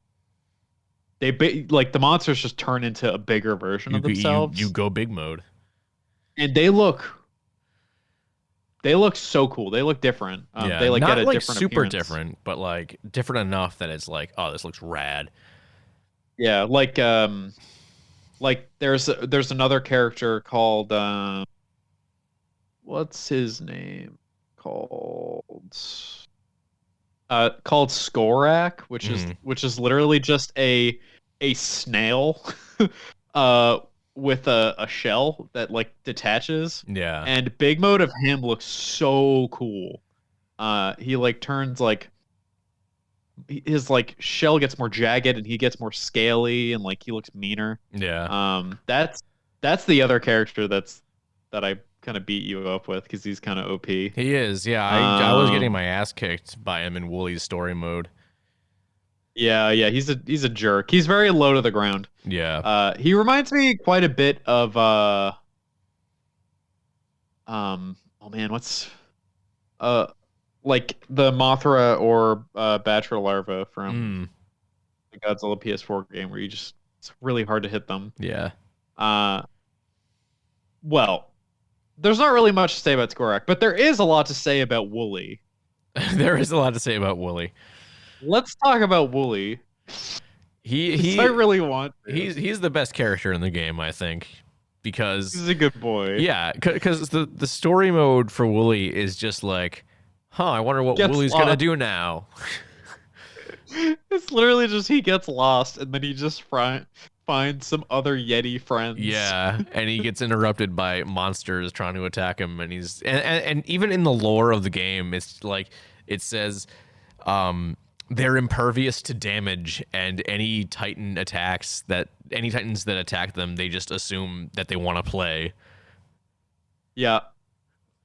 like the monsters just turn into a bigger version of themselves. You go big mode, and they look so cool. They look different. Yeah, they like not get a like different super appearance. different, but like different enough that it's like, oh, this looks rad. Yeah, like there's another character called what's his name called Skorak, which is literally just a snail with a shell that like detaches. Yeah. And big mode of him looks so cool. He like turns like his like shell gets more jagged and he gets more scaly and like he looks meaner. Yeah. That's the other character that I kind of beat you up with because he's kind of OP. He is. Yeah. I was getting my ass kicked by him in Wooly's story mode. Yeah, he's a jerk. He's very low to the ground. Yeah. He reminds me quite a bit of oh man, what's like the Mothra or Bachelor Larva from the Godzilla PS4 game, where it's really hard to hit them. Yeah. Well, there's not really much to say about Skorak, but there is a lot to say about Wooly. There is a lot to say about Wooly. Let's talk about Wooly. I really want to. He's the best character in the game, I think, because he's a good boy. Yeah, because the story mode for Wooly is just like, I wonder what Wooly's gonna do now. It's literally just he gets lost and then he just finds some other Yeti friends. Yeah, and he gets interrupted by monsters trying to attack him, and he's and even in the lore of the game, it's like it says, they're impervious to damage, and any titans that attack them, they just assume that they want to play. Yeah,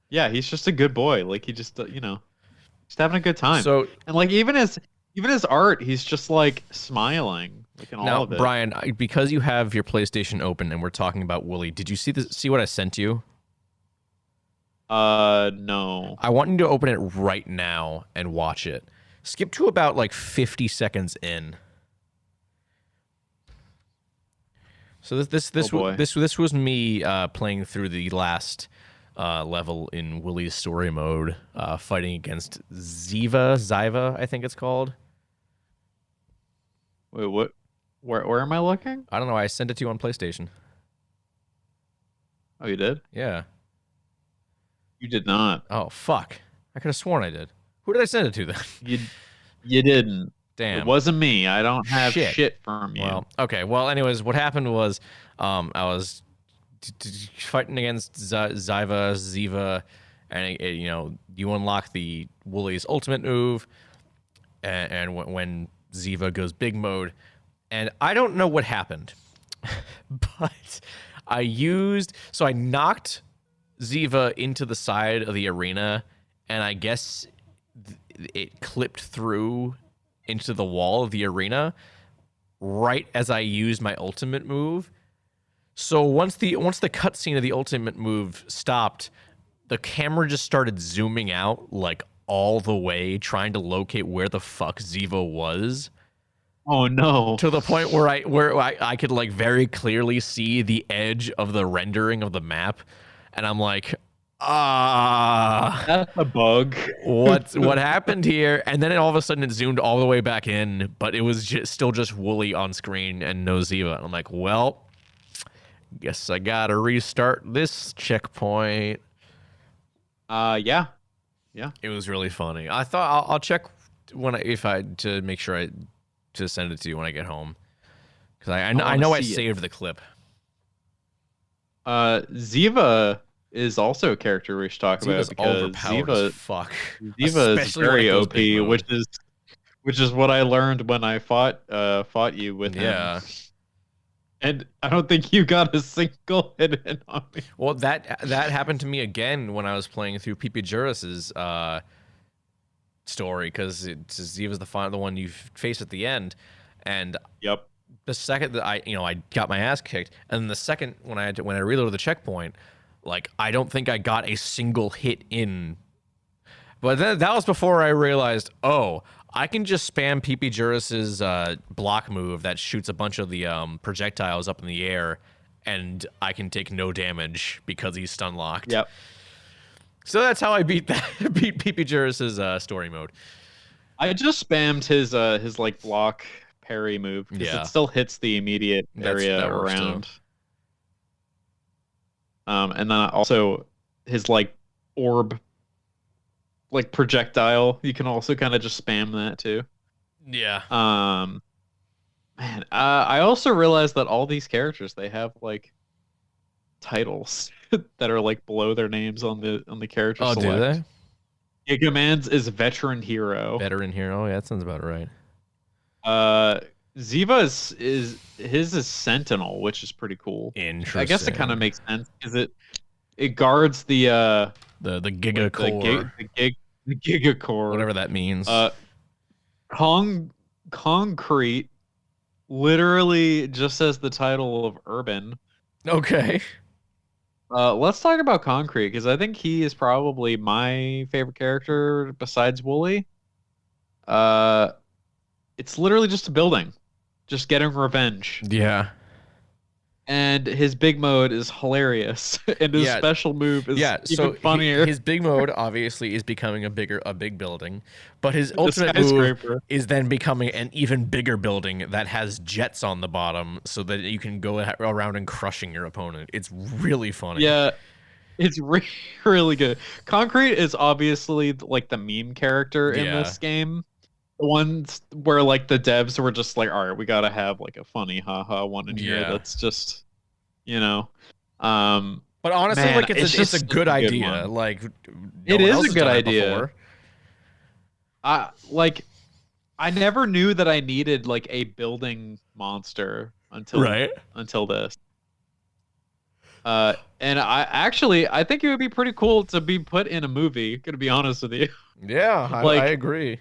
he's just a good boy. Like he just just having a good time. So and like even his art, he's just like smiling, like in all of it. Brian, because you have your PlayStation open and we're talking about Wooly, did you see what I sent you? No. I want you to open it right now and watch it. Skip to about like 50 seconds in. So this was me playing through the last level in Wooly's story mode, fighting against Ziva, I think it's called. Wait, what? Where am I looking? I don't know. I sent it to you on PlayStation. Oh, you did? Yeah. You did not. Oh, fuck. I could have sworn I did. Who did I send it to then? You didn't. Damn. It wasn't me. I don't have shit from you. Well, okay. Well, anyways, what happened was I was fighting against Ziva, and you unlock the Wooly's ultimate move, and when Ziva goes big mode, and I don't know what happened, but I knocked Ziva into the side of the arena, and I guess it clipped through into the wall of the arena right as I used my ultimate move. So once the cutscene of the ultimate move stopped, the camera just started zooming out like all the way, trying to locate where the fuck Ziva was. Oh no. To the point where I could like very clearly see the edge of the rendering of the map, and I'm like, That's a bug. what happened here? And then all of a sudden it zoomed all the way back in, but it was still just Wooly on screen and no Ziva. And I'm like, well, guess I gotta restart this checkpoint. Yeah. It was really funny. I thought I'll check to make sure to send it to you when I get home, because I know I saved the clip. Ziva is also a character we should talk Ziva's about, because overpowered as fuck. Ziva is very OP, which is what I learned when I fought you with him. And I don't think you got a single hit in on me. Well, that happened to me again when I was playing through Pipi Juris's story, because Ziva's the one you face at the end, and yep. The second that I got my ass kicked, and the second when I reloaded the checkpoint, like I don't think I got a single hit in. But then that was before I realized, oh, I can just spam Pipi Juris's block move that shoots a bunch of the projectiles up in the air, and I can take no damage because he's stun locked. Yep. So that's how I beat Pipi Juris's story mode. I just spammed his like block parry move, because it still hits the immediate area around. And then also his like orb, like projectile, you can also kind of just spam that too. Yeah. Man, I also realized that all these characters, they have like titles that are like below their names on the character select. Do they? Gigaman's is veteran hero. Veteran hero, yeah, that sounds about right. Ziva is Sentinel, which is pretty cool. Interesting. I guess it kind of makes sense, because it guards the Giga Core, the Giga Core, whatever that means. Concrete literally just says the title of Urban. Okay. Let's talk about Concrete, because I think he is probably my favorite character besides Wooly. It's literally just a building, just getting revenge. Yeah. And his big mode is hilarious, and his special move is even funnier. His big mode obviously is becoming a big building, but his ultimate move is then becoming an even bigger building that has jets on the bottom, so that you can go around and crushing your opponent. It's really funny. Yeah, it's really good. Concrete is obviously like the meme character in this game. The ones where like the devs were just like, all right, we gotta have like a funny haha one in here that's just, But honestly, man, like it's a good idea. Like it is a good idea. I never knew that I needed like a building monster until this. And I think it would be pretty cool to be put in a movie, gonna be honest with you. Yeah, I agree.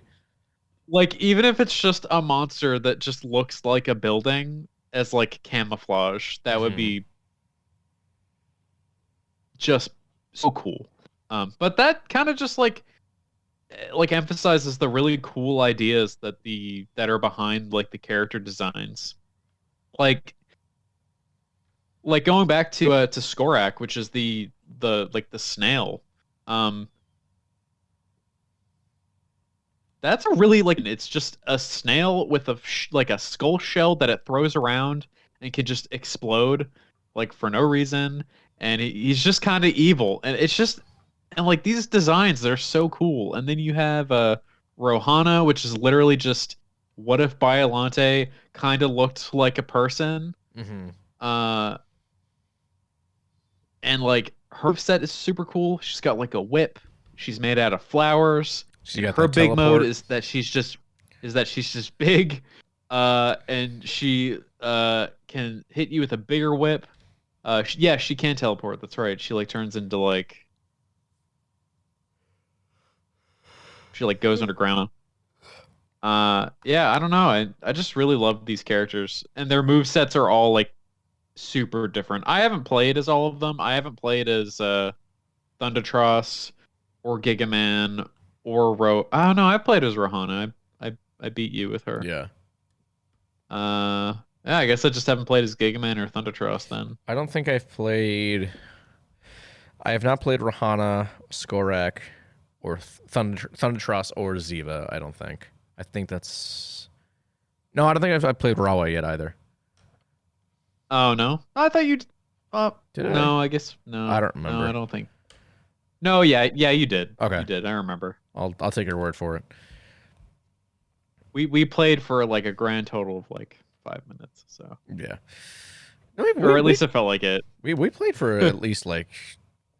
Like, even if it's just a monster that just looks like a building as like camouflage, that would be just so cool. But that kind of just like emphasizes the really cool ideas that are behind like the character designs. Like going back to Skorak, which is the snail. That's a really it's just a snail with a skull shell that it throws around and can just explode like for no reason, and he's just kind of evil, and it's just like these designs, they're so cool. And then you have Rohana, which is literally just what if Biollante kind of looked like a person. And like her set is super cool. She's got like a whip. She's made out of flowers. Her big mode is that she's just big, and she can hit you with a bigger whip. She can teleport. That's right. She like turns into she goes underground. I don't know. I just really love these characters, and their movesets are all like super different. I haven't played as all of them. I haven't played as Thundertross or Gigaman or I don't know. I played as Rohana. I beat you with her. Yeah. Yeah, I guess I just haven't played as Gigaman or Thunder Trust then. I don't think I've played. I have not played Rahana, Skorak, or Thunder Trust or Ziva. I don't think. I think that's. No, I don't think I've played Rawa yet either. Oh no, I thought you. Did I? No, I guess no. I don't remember. No, I don't think. No, yeah, you did. Okay, you did. I remember. I'll take your word for it. We played for like a grand total of like 5 minutes. So yeah, or at least it felt like it. We played for at least like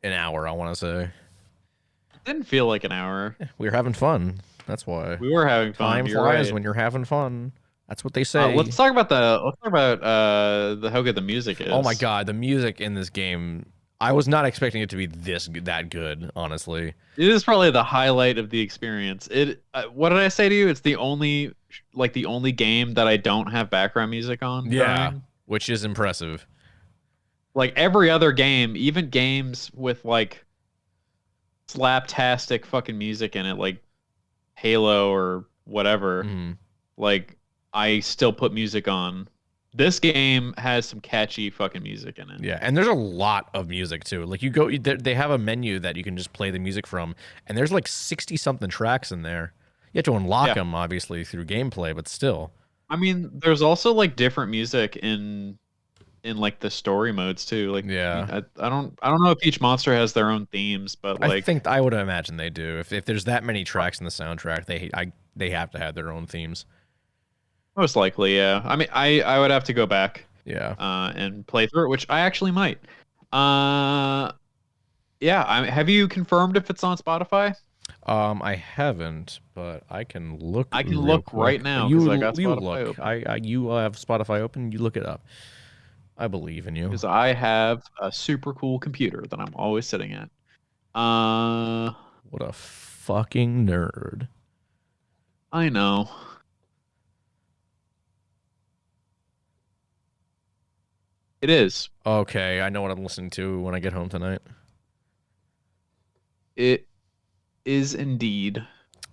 an hour. I want to say. It didn't feel like an hour. We were having fun. That's why we were having fun. Time flies when you're having fun. That's what they say. Let's talk about how good the music is. Oh my god, the music in this game. I was not expecting it to be that good, honestly. It is probably the highlight of the experience. What did I say to you? It's the only game that I don't have background music on. Yeah, which is impressive. Like every other game, even games with like slaptastic fucking music in it, like Halo or whatever, like I still put music on. This game has some catchy fucking music in it. Yeah, and there's a lot of music too. Like they have a menu that you can just play the music from, and there's like 60 something tracks in there. You have to unlock them obviously through gameplay, but still. I mean, there's also like different music in like the story modes too. Like yeah, I don't know if each monster has their own themes, but like I would imagine they do. If there's that many tracks in the soundtrack, they have to have their own themes. Most likely, yeah. I mean, I would have to go back, yeah, and play through it, which I actually might. Yeah. Have you confirmed if it's on Spotify? I haven't, but I can look. I can look right now because I got Spotify open. You have Spotify open. You look it up. I believe in you because I have a super cool computer that I'm always sitting at. What a fucking nerd. I know. It is. Okay, I know what I'm listening to when I get home tonight. It is indeed.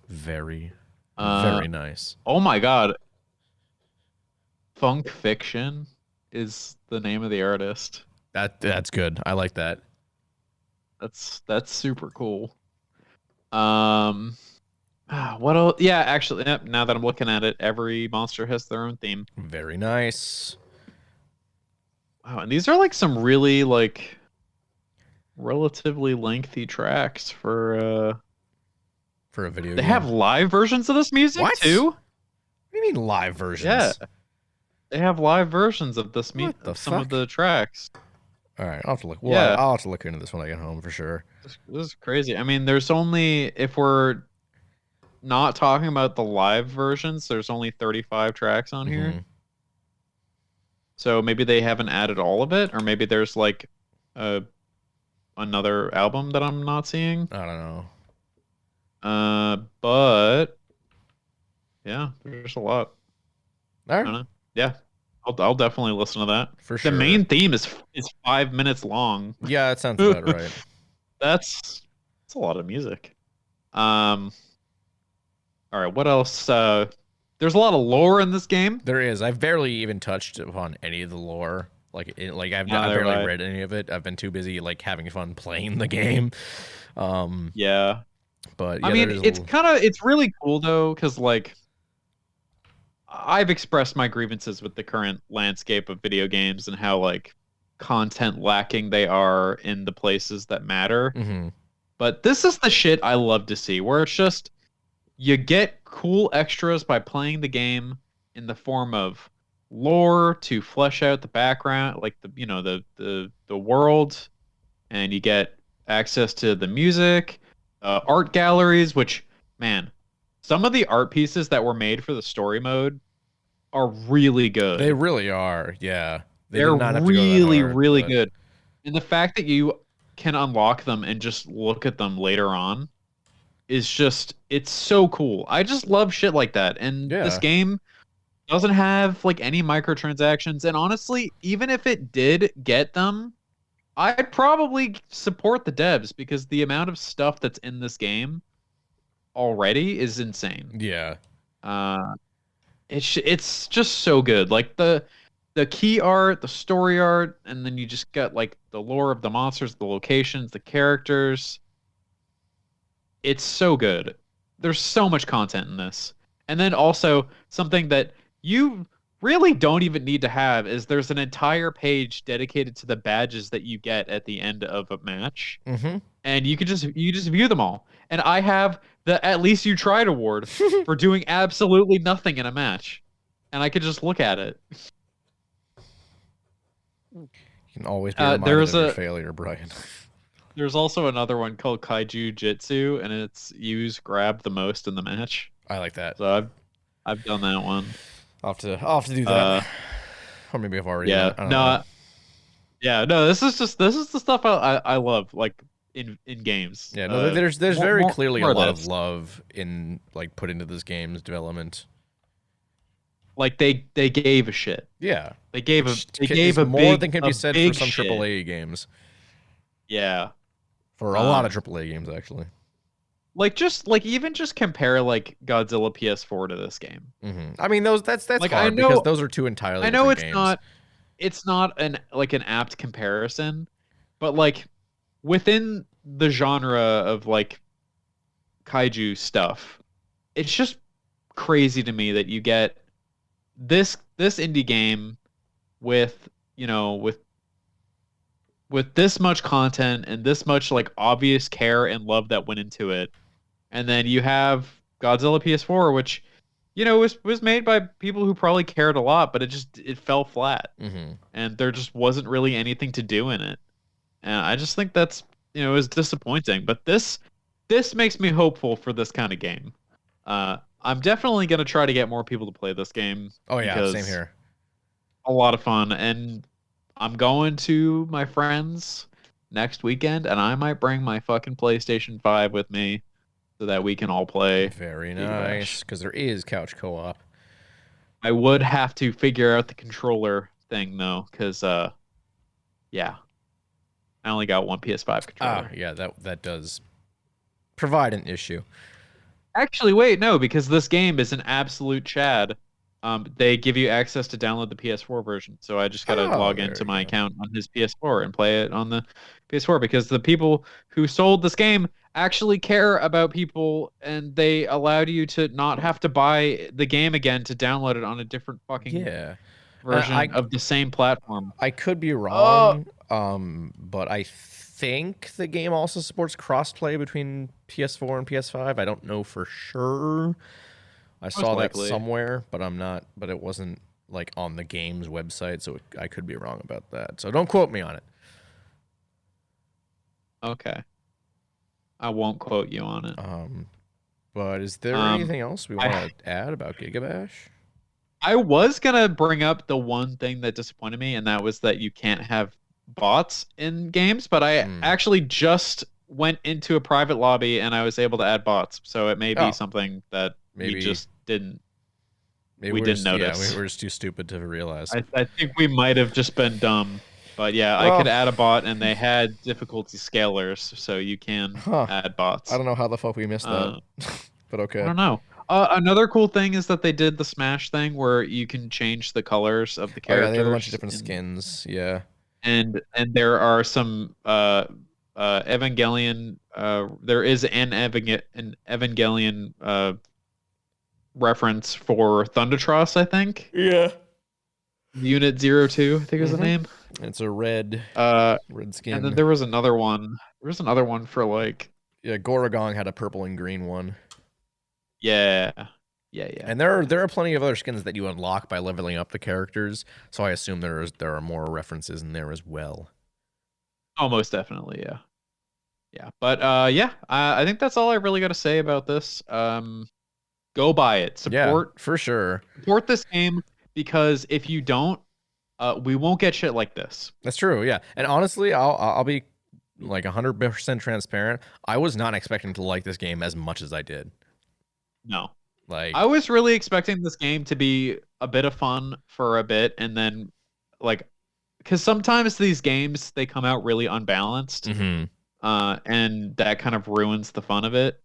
Very nice. Oh my god. Funk Fiction is the name of the artist. That's good. I like that. That's super cool. What else? Yeah, actually, now that I'm looking at it, every monster has their own theme. Very nice. Wow, and these are like some really like relatively lengthy tracks for a video game. They have live versions of this music too? What do you mean live versions? Yeah. They have live versions of this music, some of the tracks. All right, I'll have to look. Well, yeah. I'll have to look into this when I get home for sure. This is crazy. I mean, there's only, if we're not talking about the live versions, there's only 35 tracks on here. So maybe they haven't added all of it, or maybe there's like another album that I'm not seeing. I don't know. But yeah, there's a lot. All right. I don't know. Yeah, I'll definitely listen to that. For sure. The main theme is 5 minutes long. Yeah, that sounds about right. That's a lot of music. All right, what else? There's a lot of lore in this game. There is. I've barely even touched upon any of the lore. I've barely read any of it. I've been too busy like having fun playing the game. Yeah. But yeah, I mean, it's really cool though, because like I've expressed my grievances with the current landscape of video games and how like content lacking they are in the places that matter. But this is the shit I love to see, where it's just you get cool extras by playing the game in the form of lore to flesh out the background, like the world, and you get access to the music, art galleries, which, man, some of the art pieces that were made for the story mode are really good. They really are, yeah. They're really good. And the fact that you can unlock them and just look at them later on is just, it's so cool. I just love shit like that. And this game doesn't have like any microtransactions. And honestly, even if it did get them, I'd probably support the devs because the amount of stuff that's in this game already is insane. Yeah. it's just so good. Like the key art, the story art, and then you just get like the lore of the monsters, the locations, the characters. It's so good. There's so much content in this. And then also something that you really don't even need to have is there's an entire page dedicated to the badges that you get at the end of a match. Mm-hmm. And you just view them all. And I have the At Least You Tried award for doing absolutely nothing in a match. And I could just look at it. You can always be reminded of your failure, Brian. There's also another one called Kaiju Jitsu, and it's use grab the most in the match. I like that. So I've done that one. I'll have to do that. Or maybe I've already. Yeah. Done it. No. Yeah. No. This is the stuff I love. Like in games. Yeah. No. There's very clearly a lot of love in like put into this game's development. Like they gave a shit. Yeah. They gave more than can be said for some AAA games. Yeah. For a lot of AAA games, actually. Even just compare like Godzilla PS4 to this game. Mm-hmm. I mean, that's like, hard because those are two entirely. I know different games. It's not an apt comparison, but like within the genre of like kaiju stuff, it's just crazy to me that you get this indie game with with this much content and this much like obvious care and love that went into it. And then you have Godzilla PS4, which, was made by people who probably cared a lot, but it fell flat. Mm-hmm. And there just wasn't really anything to do in it. And I just think that's, is disappointing. But this makes me hopeful for this kind of game. I'm definitely going to try to get more people to play this game. Oh, yeah, same here. A lot of fun. And I'm going to my friends next weekend, and I might bring my fucking PlayStation 5 with me so that we can all play. Very nice, because there is couch co-op. I would have to figure out the controller thing, though, because, yeah, I only got one PS5 controller. Yeah, that does provide an issue. Actually, wait, no, because this game is an absolute chad. They give you access to download the PS4 version, so I just gotta log into my account on his PS4 and play it on the PS4 because the people who sold this game actually care about people, and they allowed you to not have to buy the game again to download it on a different fucking version of the same platform. I could be wrong, but I think the game also supports crossplay between PS4 and PS5. I don't know for sure. I saw that somewhere, but it wasn't like on the game's website, so I could be wrong about that. So don't quote me on it. Okay. I won't quote you on it. But is there anything else we want to add about GigaBash? I was going to bring up the one thing that disappointed me, and that was that you can't have bots in games, but I actually just went into a private lobby and I was able to add bots. So it may be something that we just didn't. Maybe we didn't notice. Yeah, we're just too stupid to realize. I think we might have just been dumb. But yeah, I could add a bot, and they had difficulty scalers, so you can add bots. I don't know how the fuck we missed that, but okay. I don't know. Another cool thing is that they did the Smash thing where you can change the colors of the characters. Yeah, they have a bunch of different skins. Yeah, and there are some Evangelion. There is an Evangelion reference for Thundertross, I think. Yeah. Unit 02, I think is the name. It's a red skin. And then there was another one. There was another one for like. Yeah, Gorogong had a purple and green one. Yeah. And there are plenty of other skins that you unlock by leveling up the characters. So I assume there are more references in there as well. Oh, most definitely, yeah. Yeah, but I think that's all I really got to say about this. Go buy it. Support for sure. Support this game because if you don't, we won't get shit like this. That's true. Yeah, and honestly, I'll be like 100% transparent. I was not expecting to like this game as much as I did. No. Like I was really expecting this game to be a bit of fun for a bit, and then like, because sometimes these games they come out really unbalanced, and that kind of ruins the fun of it.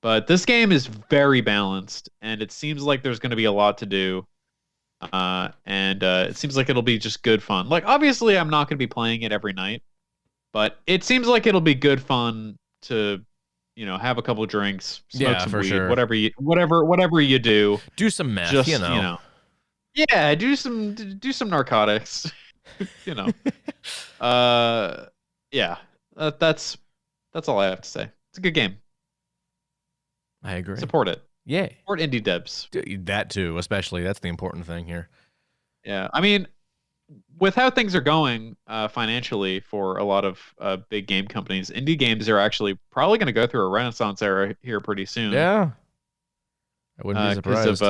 But this game is very balanced, and it seems like there's going to be a lot to do. And it seems like it'll be just good fun. Like, obviously, I'm not going to be playing it every night, but it seems like it'll be good fun to, have a couple drinks, smoke some weed, sure. whatever you do. Do some meth, Just, Yeah, do some narcotics. Yeah, that's all I have to say. It's a good game. I agree. Support it. Yeah. Support indie devs. That too, especially. That's the important thing here. Yeah, I mean, with how things are going financially for a lot of big game companies, indie games are actually probably going to go through a renaissance era here pretty soon. Yeah, I wouldn't be surprised.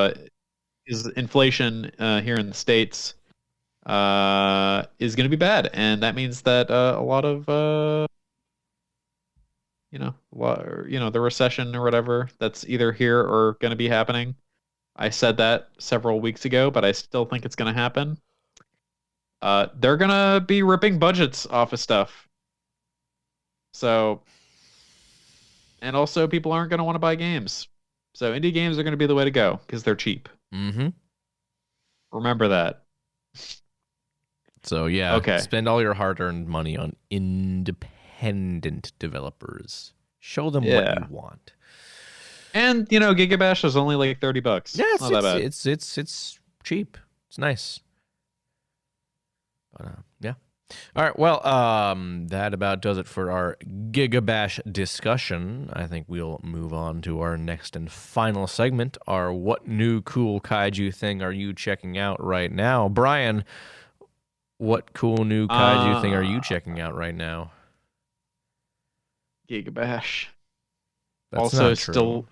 Because inflation here in the States is going to be bad, and that means that a lot of the recession or whatever that's either here or going to be happening. I said that several weeks ago, but I still think it's going to happen. They're going to be ripping budgets off of stuff. So, and also people aren't going to want to buy games. So indie games are going to be the way to go because they're cheap. Mm-hmm. Remember that. So yeah, okay. Spend all your hard-earned money on independent developers. Show them what you want. And GigaBash is only like $30. Yeah, it's not that bad. It's cheap. It's nice. But yeah. All right. Well, that about does it for our GigaBash discussion. I think we'll move on to our next and final segment. Our what new cool kaiju thing are you checking out right now, Brian? What cool new kaiju thing are you checking out right now? GigaBash. That's also not true.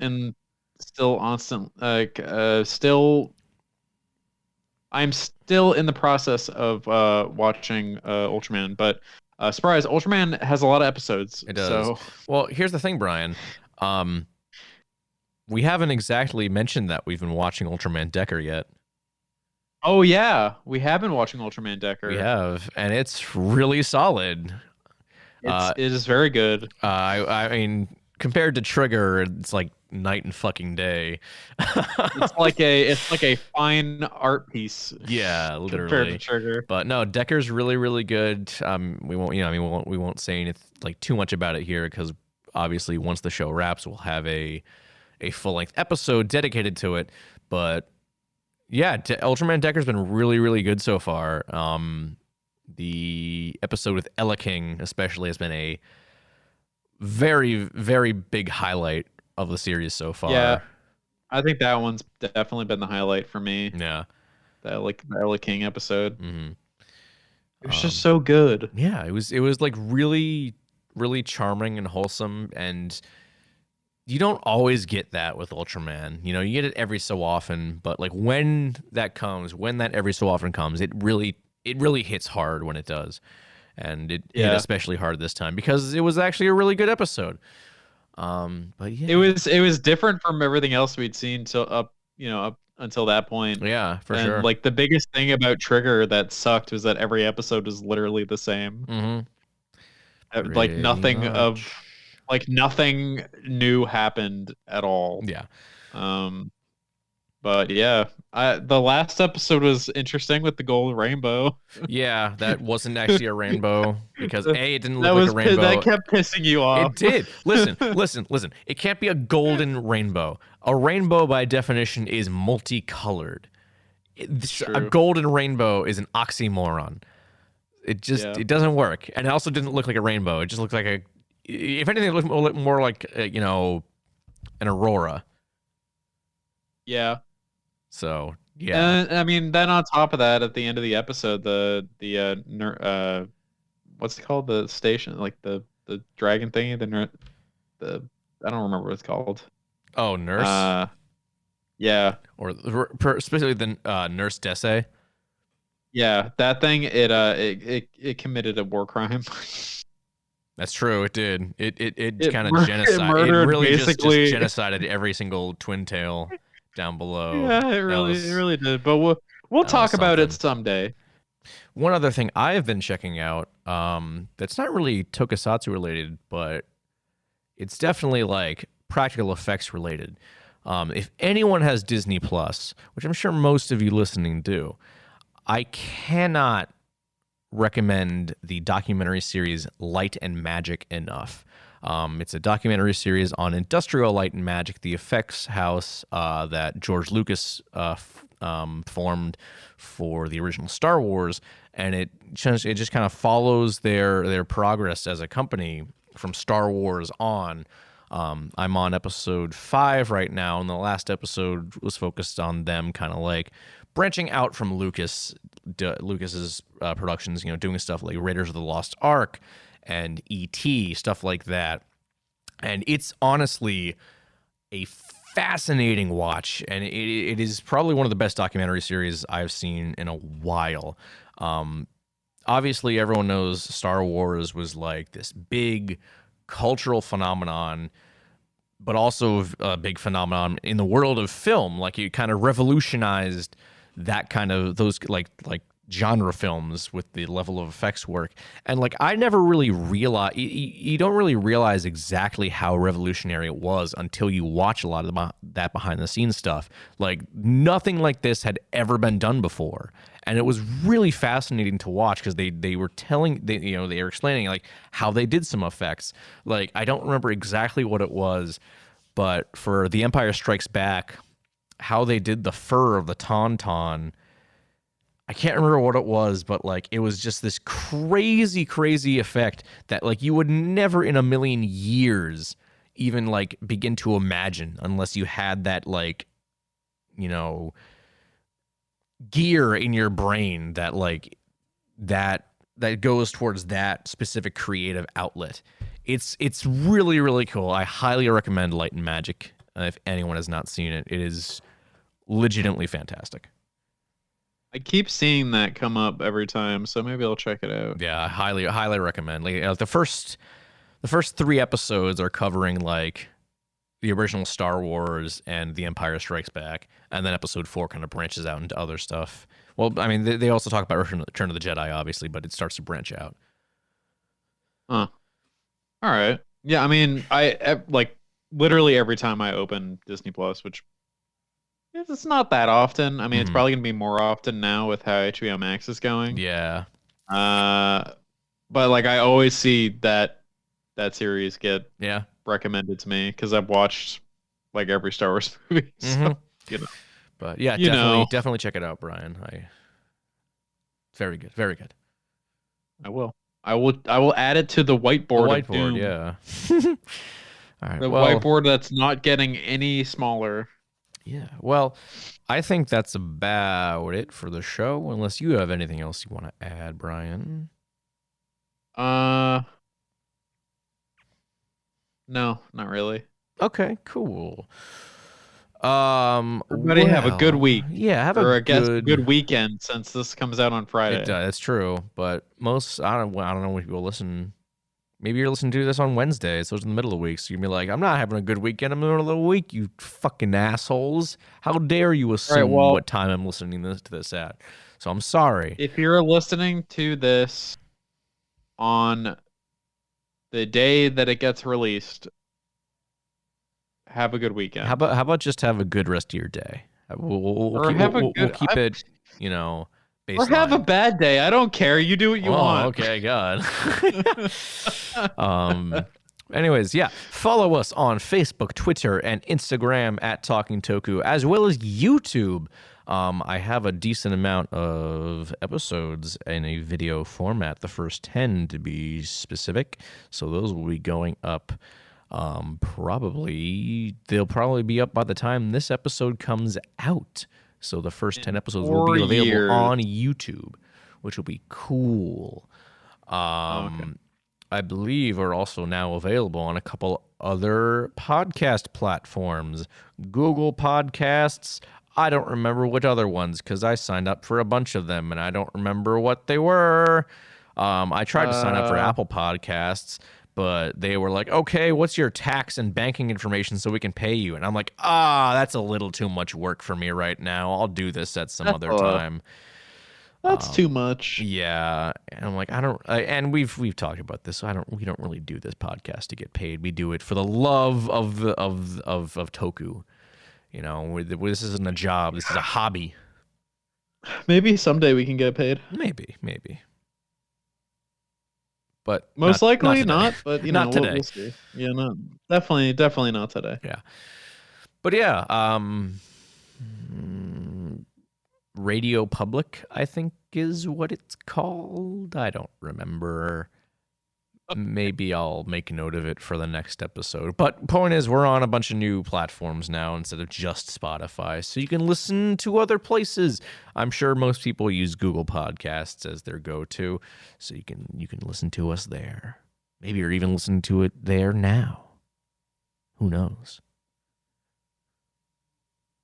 I'm still in the process of watching Ultraman, but surprise, Ultraman has a lot of episodes. It does. So. Well, here's the thing, Brian. We haven't exactly mentioned that we've been watching Ultraman Decker yet. Oh yeah, we have been watching Ultraman Decker. We have, and it's really solid. It is very good. I mean, compared to Trigger, it's like night and fucking day. it's like a fine art piece. Yeah, literally. Compared to Trigger. But no, Decker's really, really good. We won't say anything like too much about it here because obviously once the show wraps, we'll have a full length episode dedicated to it. But yeah, Ultraman Decker's been really, really good so far. The episode with Ella King especially has been a very, very big highlight of the series so far. Yeah, I think that one's definitely been the highlight for me. Yeah, the Ella King episode. Mm-hmm. It was just so good. Yeah, it was like really, really charming and wholesome, and you don't always get that with Ultraman. You get it every so often, but like when that every so often comes, it really hits hard when it does. And it hit especially hard this time because it was actually a really good episode. But yeah, it was different from everything else we'd seen up until that point. Yeah, for sure. Like the biggest thing about Trigger that sucked was that every episode was literally the same. Mm-hmm. Like nothing new happened at all. Yeah. But yeah, the last episode was interesting with the gold rainbow. Yeah, that wasn't actually a rainbow because it didn't look like a rainbow. That kept pissing you off. It did. Listen. It can't be a golden rainbow. A rainbow, by definition, is multicolored. A golden rainbow is an oxymoron. It it doesn't work. And it also didn't look like a rainbow. It just looked like if anything, it looked more like an aurora. Yeah. So yeah, I mean, then on top of that, at the end of the episode, the what's it called? The station, like the dragon thingy, the I don't remember what it's called. Oh, Nurse. Yeah. Or specifically the Nurse Dese. Yeah, that thing. It committed a war crime. That's true. It did. It kind of genocide. It really just genocided every single twin tail down below. Yeah, it really did. But we'll talk about it someday. One other thing I've been checking out, that's not really tokusatsu related, but it's definitely like practical effects related. If anyone has Disney Plus, which I'm sure most of you listening do, I cannot recommend the documentary series Light and Magic enough. It's a documentary series on Industrial Light and Magic, the effects house that George Lucas formed for the original Star Wars, and it just kind of follows their progress as a company from Star Wars on. I'm on episode 5 right now, and the last episode was focused on them kind of like branching out from Lucas's productions, doing stuff like Raiders of the Lost Ark and E.T., stuff like that. And it's honestly a fascinating watch, and it is probably one of the best documentary series I've seen in a while. Obviously, everyone knows Star Wars was like this big cultural phenomenon, but also a big phenomenon in the world of film. Like, it kind of revolutionized that kind of those like genre films with the level of effects work. And like, I never really realized, you don't really realize exactly how revolutionary it was until you watch a lot of that behind the scenes stuff. Like, nothing like this had ever been done before. And it was really fascinating to watch because they were explaining like how they did some effects. Like, I don't remember exactly what it was, but for The Empire Strikes Back, how they did the fur of the Tauntaun, I can't remember what it was, but like, it was just this crazy, crazy effect that like you would never in a million years even like begin to imagine unless you had that like, gear in your brain that like that goes towards that specific creative outlet. It's really, really cool. I highly recommend Light and Magic. If anyone has not seen it, it is legitimately fantastic. I keep seeing that come up every time, so maybe I'll check it out. Yeah, I highly recommend. Like, the first 3 episodes are covering like the original Star Wars and The Empire Strikes Back, and then episode 4 kind of branches out into other stuff. Well, I mean, they also talk about Return of the Jedi, obviously, but it starts to branch out. Huh. All right. Yeah, I mean, I like literally every time I open Disney Plus, which it's not that often. I mean, it's probably gonna be more often now with how HBO Max is going. Yeah. But like, I always see that series get recommended to me because I've watched like every Star Wars movie. So, But yeah, definitely check it out, Brian. Very good, very good. I will add it to the whiteboard. The whiteboard, yeah. All right, whiteboard that's not getting any smaller. Yeah. Well, I think that's about it for the show. Unless you have anything else you want to add, Brian. No, not really. Okay, cool. Everybody have a good week. Yeah, a good weekend since this comes out on Friday. That's true, but I don't know when people listen. Maybe you're listening to this on Wednesday, so it's in the middle of the week. So you're gonna be like, I'm not having a good weekend. I'm in the middle of the week, you fucking assholes. How dare you assume what time I'm listening to this at? So I'm sorry. If you're listening to this on the day that it gets released, have a good weekend. How about just have a good rest of your day? We'll keep it, baseline. Or have a bad day. I don't care. You do what you want. Okay, God. Anyways, yeah. Follow us on Facebook, Twitter, and Instagram at Talking Toku, as well as YouTube. I have a decent amount of episodes in a video format, the first 10 to be specific. So those will be going up. They'll probably be up by the time this episode comes out. So the first 10 episodes will be available on YouTube, which will be cool. I believe are also now available on a couple other podcast platforms. Google Podcasts. I don't remember what other ones because I signed up for a bunch of them and I don't remember what they were. I tried to sign up for Apple Podcasts, but they were like, okay, what's your tax and banking information so we can pay you? And I'm like, that's a little too much work for me right now. I'll do this at some other time. That's too much. Yeah, and I'm like, and we've talked about this. So we don't really do this podcast to get paid. We do it for the love of Toku. You know, this isn't a job. This is a hobby. Maybe someday we can get paid. Maybe. But most likely not. But not today. We'll see. Yeah, no, definitely not today. Yeah, but yeah, Radio Public, I think, is what it's called. I don't remember. Maybe I'll make a note of it for the next episode. But point is, we're on a bunch of new platforms now instead of just Spotify, so you can listen to other places. I'm sure most people use Google Podcasts as their go-to, so you can listen to us there. Maybe you're even listening to it there now. Who knows?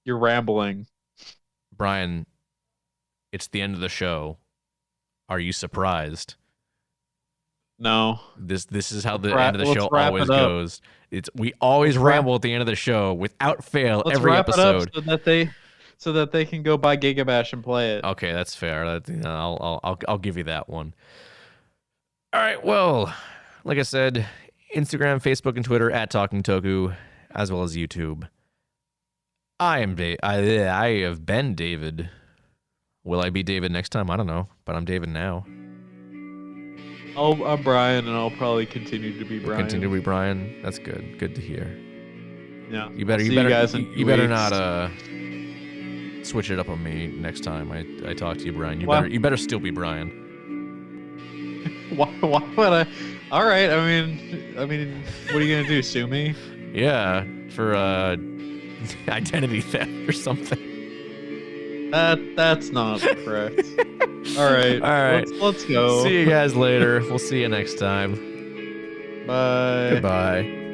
You're rambling, Brian. It's the end of the show. Are you surprised? No. This is how the end of the show always goes. We always ramble at the end of the show without fail. Every episode, so that they can go buy GigaBash and play it. Okay, that's fair. I'll give you that one. All right. Well, like I said, Instagram, Facebook, and Twitter at Talking Toku, as well as YouTube. I have been David. Will I be David next time? I don't know, but I'm David now. I'm Brian, and I'll probably continue to be Brian. Continue to be Brian. That's good. Good to hear. Yeah. You better not switch it up on me next time I talk to you, Brian. You better still be Brian. Why would I? All right. I mean, what are you gonna do? Sue me? Yeah, for identity theft or something. That's not correct. All right. Let's go. See you guys later. We'll see you next time. Bye. Goodbye.